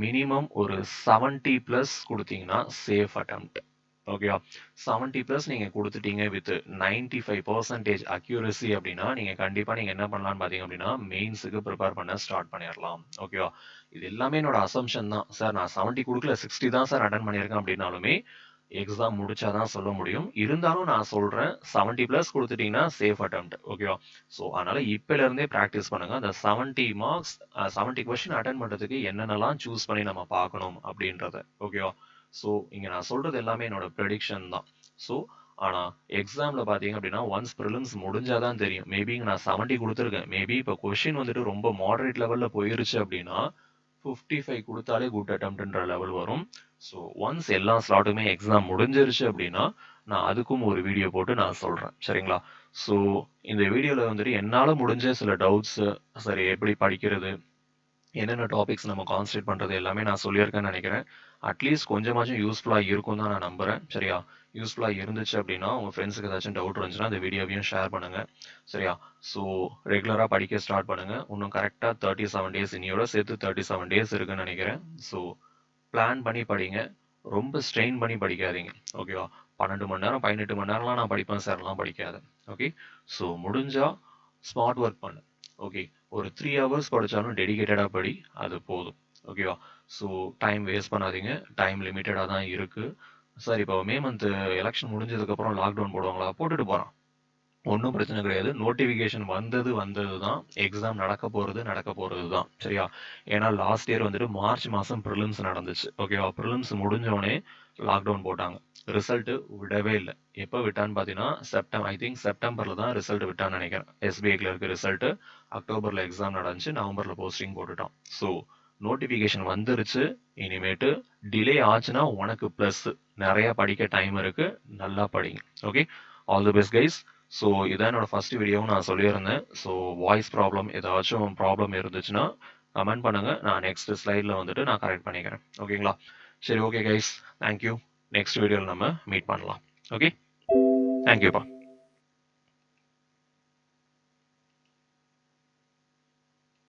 A: மினிமம் ஒரு 70 பிளஸ் கொடுத்தீங்கன்னா சேஃப் அட்டெம்ப்ட். ஓகேவா? 70 பிளஸ் நீங்க குடுத்துட்டீங்க வித் 95% அக்யூரசி அப்படின்னா, நீங்க கண்டிப்பா நீங்க என்ன பண்ணலாம்னு பார்த்தீங்க அப்படின்னா, மெயின்ஸுக்கு ப்ரிப்பேர் பண்ண ஸ்டார்ட் பண்ணிறலாம். ஓகேவா? இது எல்லாமே என்னோட அசம்ப்ஷன் தான். சார் நான் 70 குடுக்கல 60 தான் சார் அட்டெண்ட் பண்ணியிருக்கேன் அப்படின்னாலுமே, எக்ஸாம் முடிச்சா தான் சொல்ல முடியும். இருந்தாலும் நான் சொல்றேன் 70 பிளஸ் குடுத்துட்டீங்கன்னா சேஃப் அட்டெம்ப்ட். ஓகேவா? ஸோ அதனால இப்பல இருந்தே பிராக்டிஸ் பண்ணுங்க. அந்த 70 மார்க்ஸ் 70 கொஸ்டின் அட்டெண்ட் பண்றதுக்கு என்னென்னலாம் சூஸ் பண்ணி நம்ம பார்க்கணும் அப்படின்றத. ஓகேவா? ஸோ இங்க நான் சொல்றது எல்லாமே என்னோட ப்ரெடிக்ஷன் தான். ஸோ ஆனா எக்ஸாம்ல பாத்தீங்க அப்படின்னா ஒன்ஸ் ப்ரிலிம்ஸ் முடிஞ்சாதான் தெரியும். மேபி இங்க நான் 70 கொடுத்துருக்கேன். மேபி இப்போ கொஸ்டின் வந்துட்டு ரொம்ப மாடரேட் லெவல்ல போயிருச்சு அப்படின்னா 55 கொடுத்தாலே குட் அட்டெம்ப்ட்ன்ற லெவல் வரும். ஸோ ஒன்ஸ் எல்லா ஸ்லாட்டுமே எக்ஸாம் முடிஞ்சிருச்சு அப்படின்னா நான் அதுக்கும் ஒரு வீடியோ போட்டு நான் சொல்றேன். சரிங்களா? ஸோ இந்த வீடியோல வந்துட்டு என்னால முடிஞ்ச சில டவுட்ஸ், சரி எப்படி படிக்கிறது, என்னென்ன டாபிக்ஸ் நம்ம கான்சன்ட்ரேட் பண்றது எல்லாமே நான் சொல்லியிருக்கேன்னு நினைக்கிறேன். அட்லீஸ்ட் கொஞ்சமாச்சும் யூஸ்ஃபுல்லா இருக்கும் தான் நான் நம்புறேன். சரியா? யூஸ்ஃபுல்லா இருந்துச்சு அப்படின்னா உங்க ஃப்ரெண்ட்ஸுக்கு ஏதாச்சும் டவுட் இருந்துச்சுன்னா இந்த வீடியோவையும் ஷேர் பண்ணுங்க. சரியா? ஸோ ரெகுலரா படிக்க ஸ்டார்ட் பண்ணுங்க. இன்னும் கரெக்டா 37 டேஸ் இன்னியோட சேர்த்து 37 டேஸ் இருக்குன்னு நினைக்கிறேன். ஸோ பிளான் பண்ணி படிங்க. ரொம்ப ஸ்ட்ரெயின் பண்ணி படிக்காதீங்க. ஓகேவா? 12 மணி நேரம் 18 மணி நேரம்லாம் நான் படிப்பேன் சார்லாம் படிக்காத. ஓகே? ஸோ முடிஞ்சா ஸ்மார்ட் ஒர்க் பண்ணு. ஓகே? ஒரு 3 ஹவர்ஸ் படிச்சாலும் டெடிகேட்டடா படி. அது போதும். ஓகேவா? ஸோ டைம் வேஸ்ட் பண்ணாதீங்க. டைம் லிமிட்டடா தான் இருக்கு. சார் இப்போ மே மந்த் எலெக்ஷன் முடிஞ்சதுக்கப்புறம் லாக்டவுன் போடுவாங்களா? போட்டுட்டு போறான். ஒன்றும் பிரச்சனை கிடையாது. நோட்டிஃபிகேஷன் வந்தது வந்தது தான். எக்ஸாம் நடக்க போறது தான். சரியா? ஏன்னா லாஸ்ட் இயர் வந்துட்டு மார்ச் மாசம் ப்ரிலிம்ஸ் நடந்துச்சு. ஓகேவா? ப்ரிலிம்ஸ் முடிஞ்சோடனே லாக்டவுன் போட்டாங்க. ரிசல்ட் விடவே இல்லை. எப்போ விட்டான்னு பார்த்தீங்கன்னா ஐ திங்க் செப்டம்பர்ல தான் ரிசல்ட் விட்டான்னு நினைக்கிறேன். எஸ்பிஐ கிளர்க்கு ரிசல்ட் அக்டோபர்ல எக்ஸாம் நடந்துச்சு. நவம்பர்ல போஸ்டிங் போட்டுட்டான். ஸோ நோட்டிஃபிகேஷன் வந்துருச்சு. இனிமேட்டு டிலே ஆச்சுன்னா உனக்கு ப்ளஸ். நிறைய படிக்க டைம் இருக்கு. நல்லா படிங்க. Okay? All the best guys. So இதான் என்னோட ஃபர்ஸ்ட் வீடியோவும் நான் சொல்லியிருந்தேன். ஸோ வாய்ஸ் ப்ராப்ளம் ஏதாச்சும் ப்ராப்ளம் இருந்துச்சுன்னா கமெண்ட் பண்ணுங்க. நான் நெக்ஸ்ட் ஸ்லைடில் வந்துட்டு நான் கரெக்ட் பண்ணிக்கிறேன். ஓகேங்களா? சரி, ஓகே கைஸ். தேங்க்யூ. நெக்ஸ்ட் வீடியோவில் நம்ம மீட் பண்ணலாம். ஓகே? தேங்க்யூப்பா.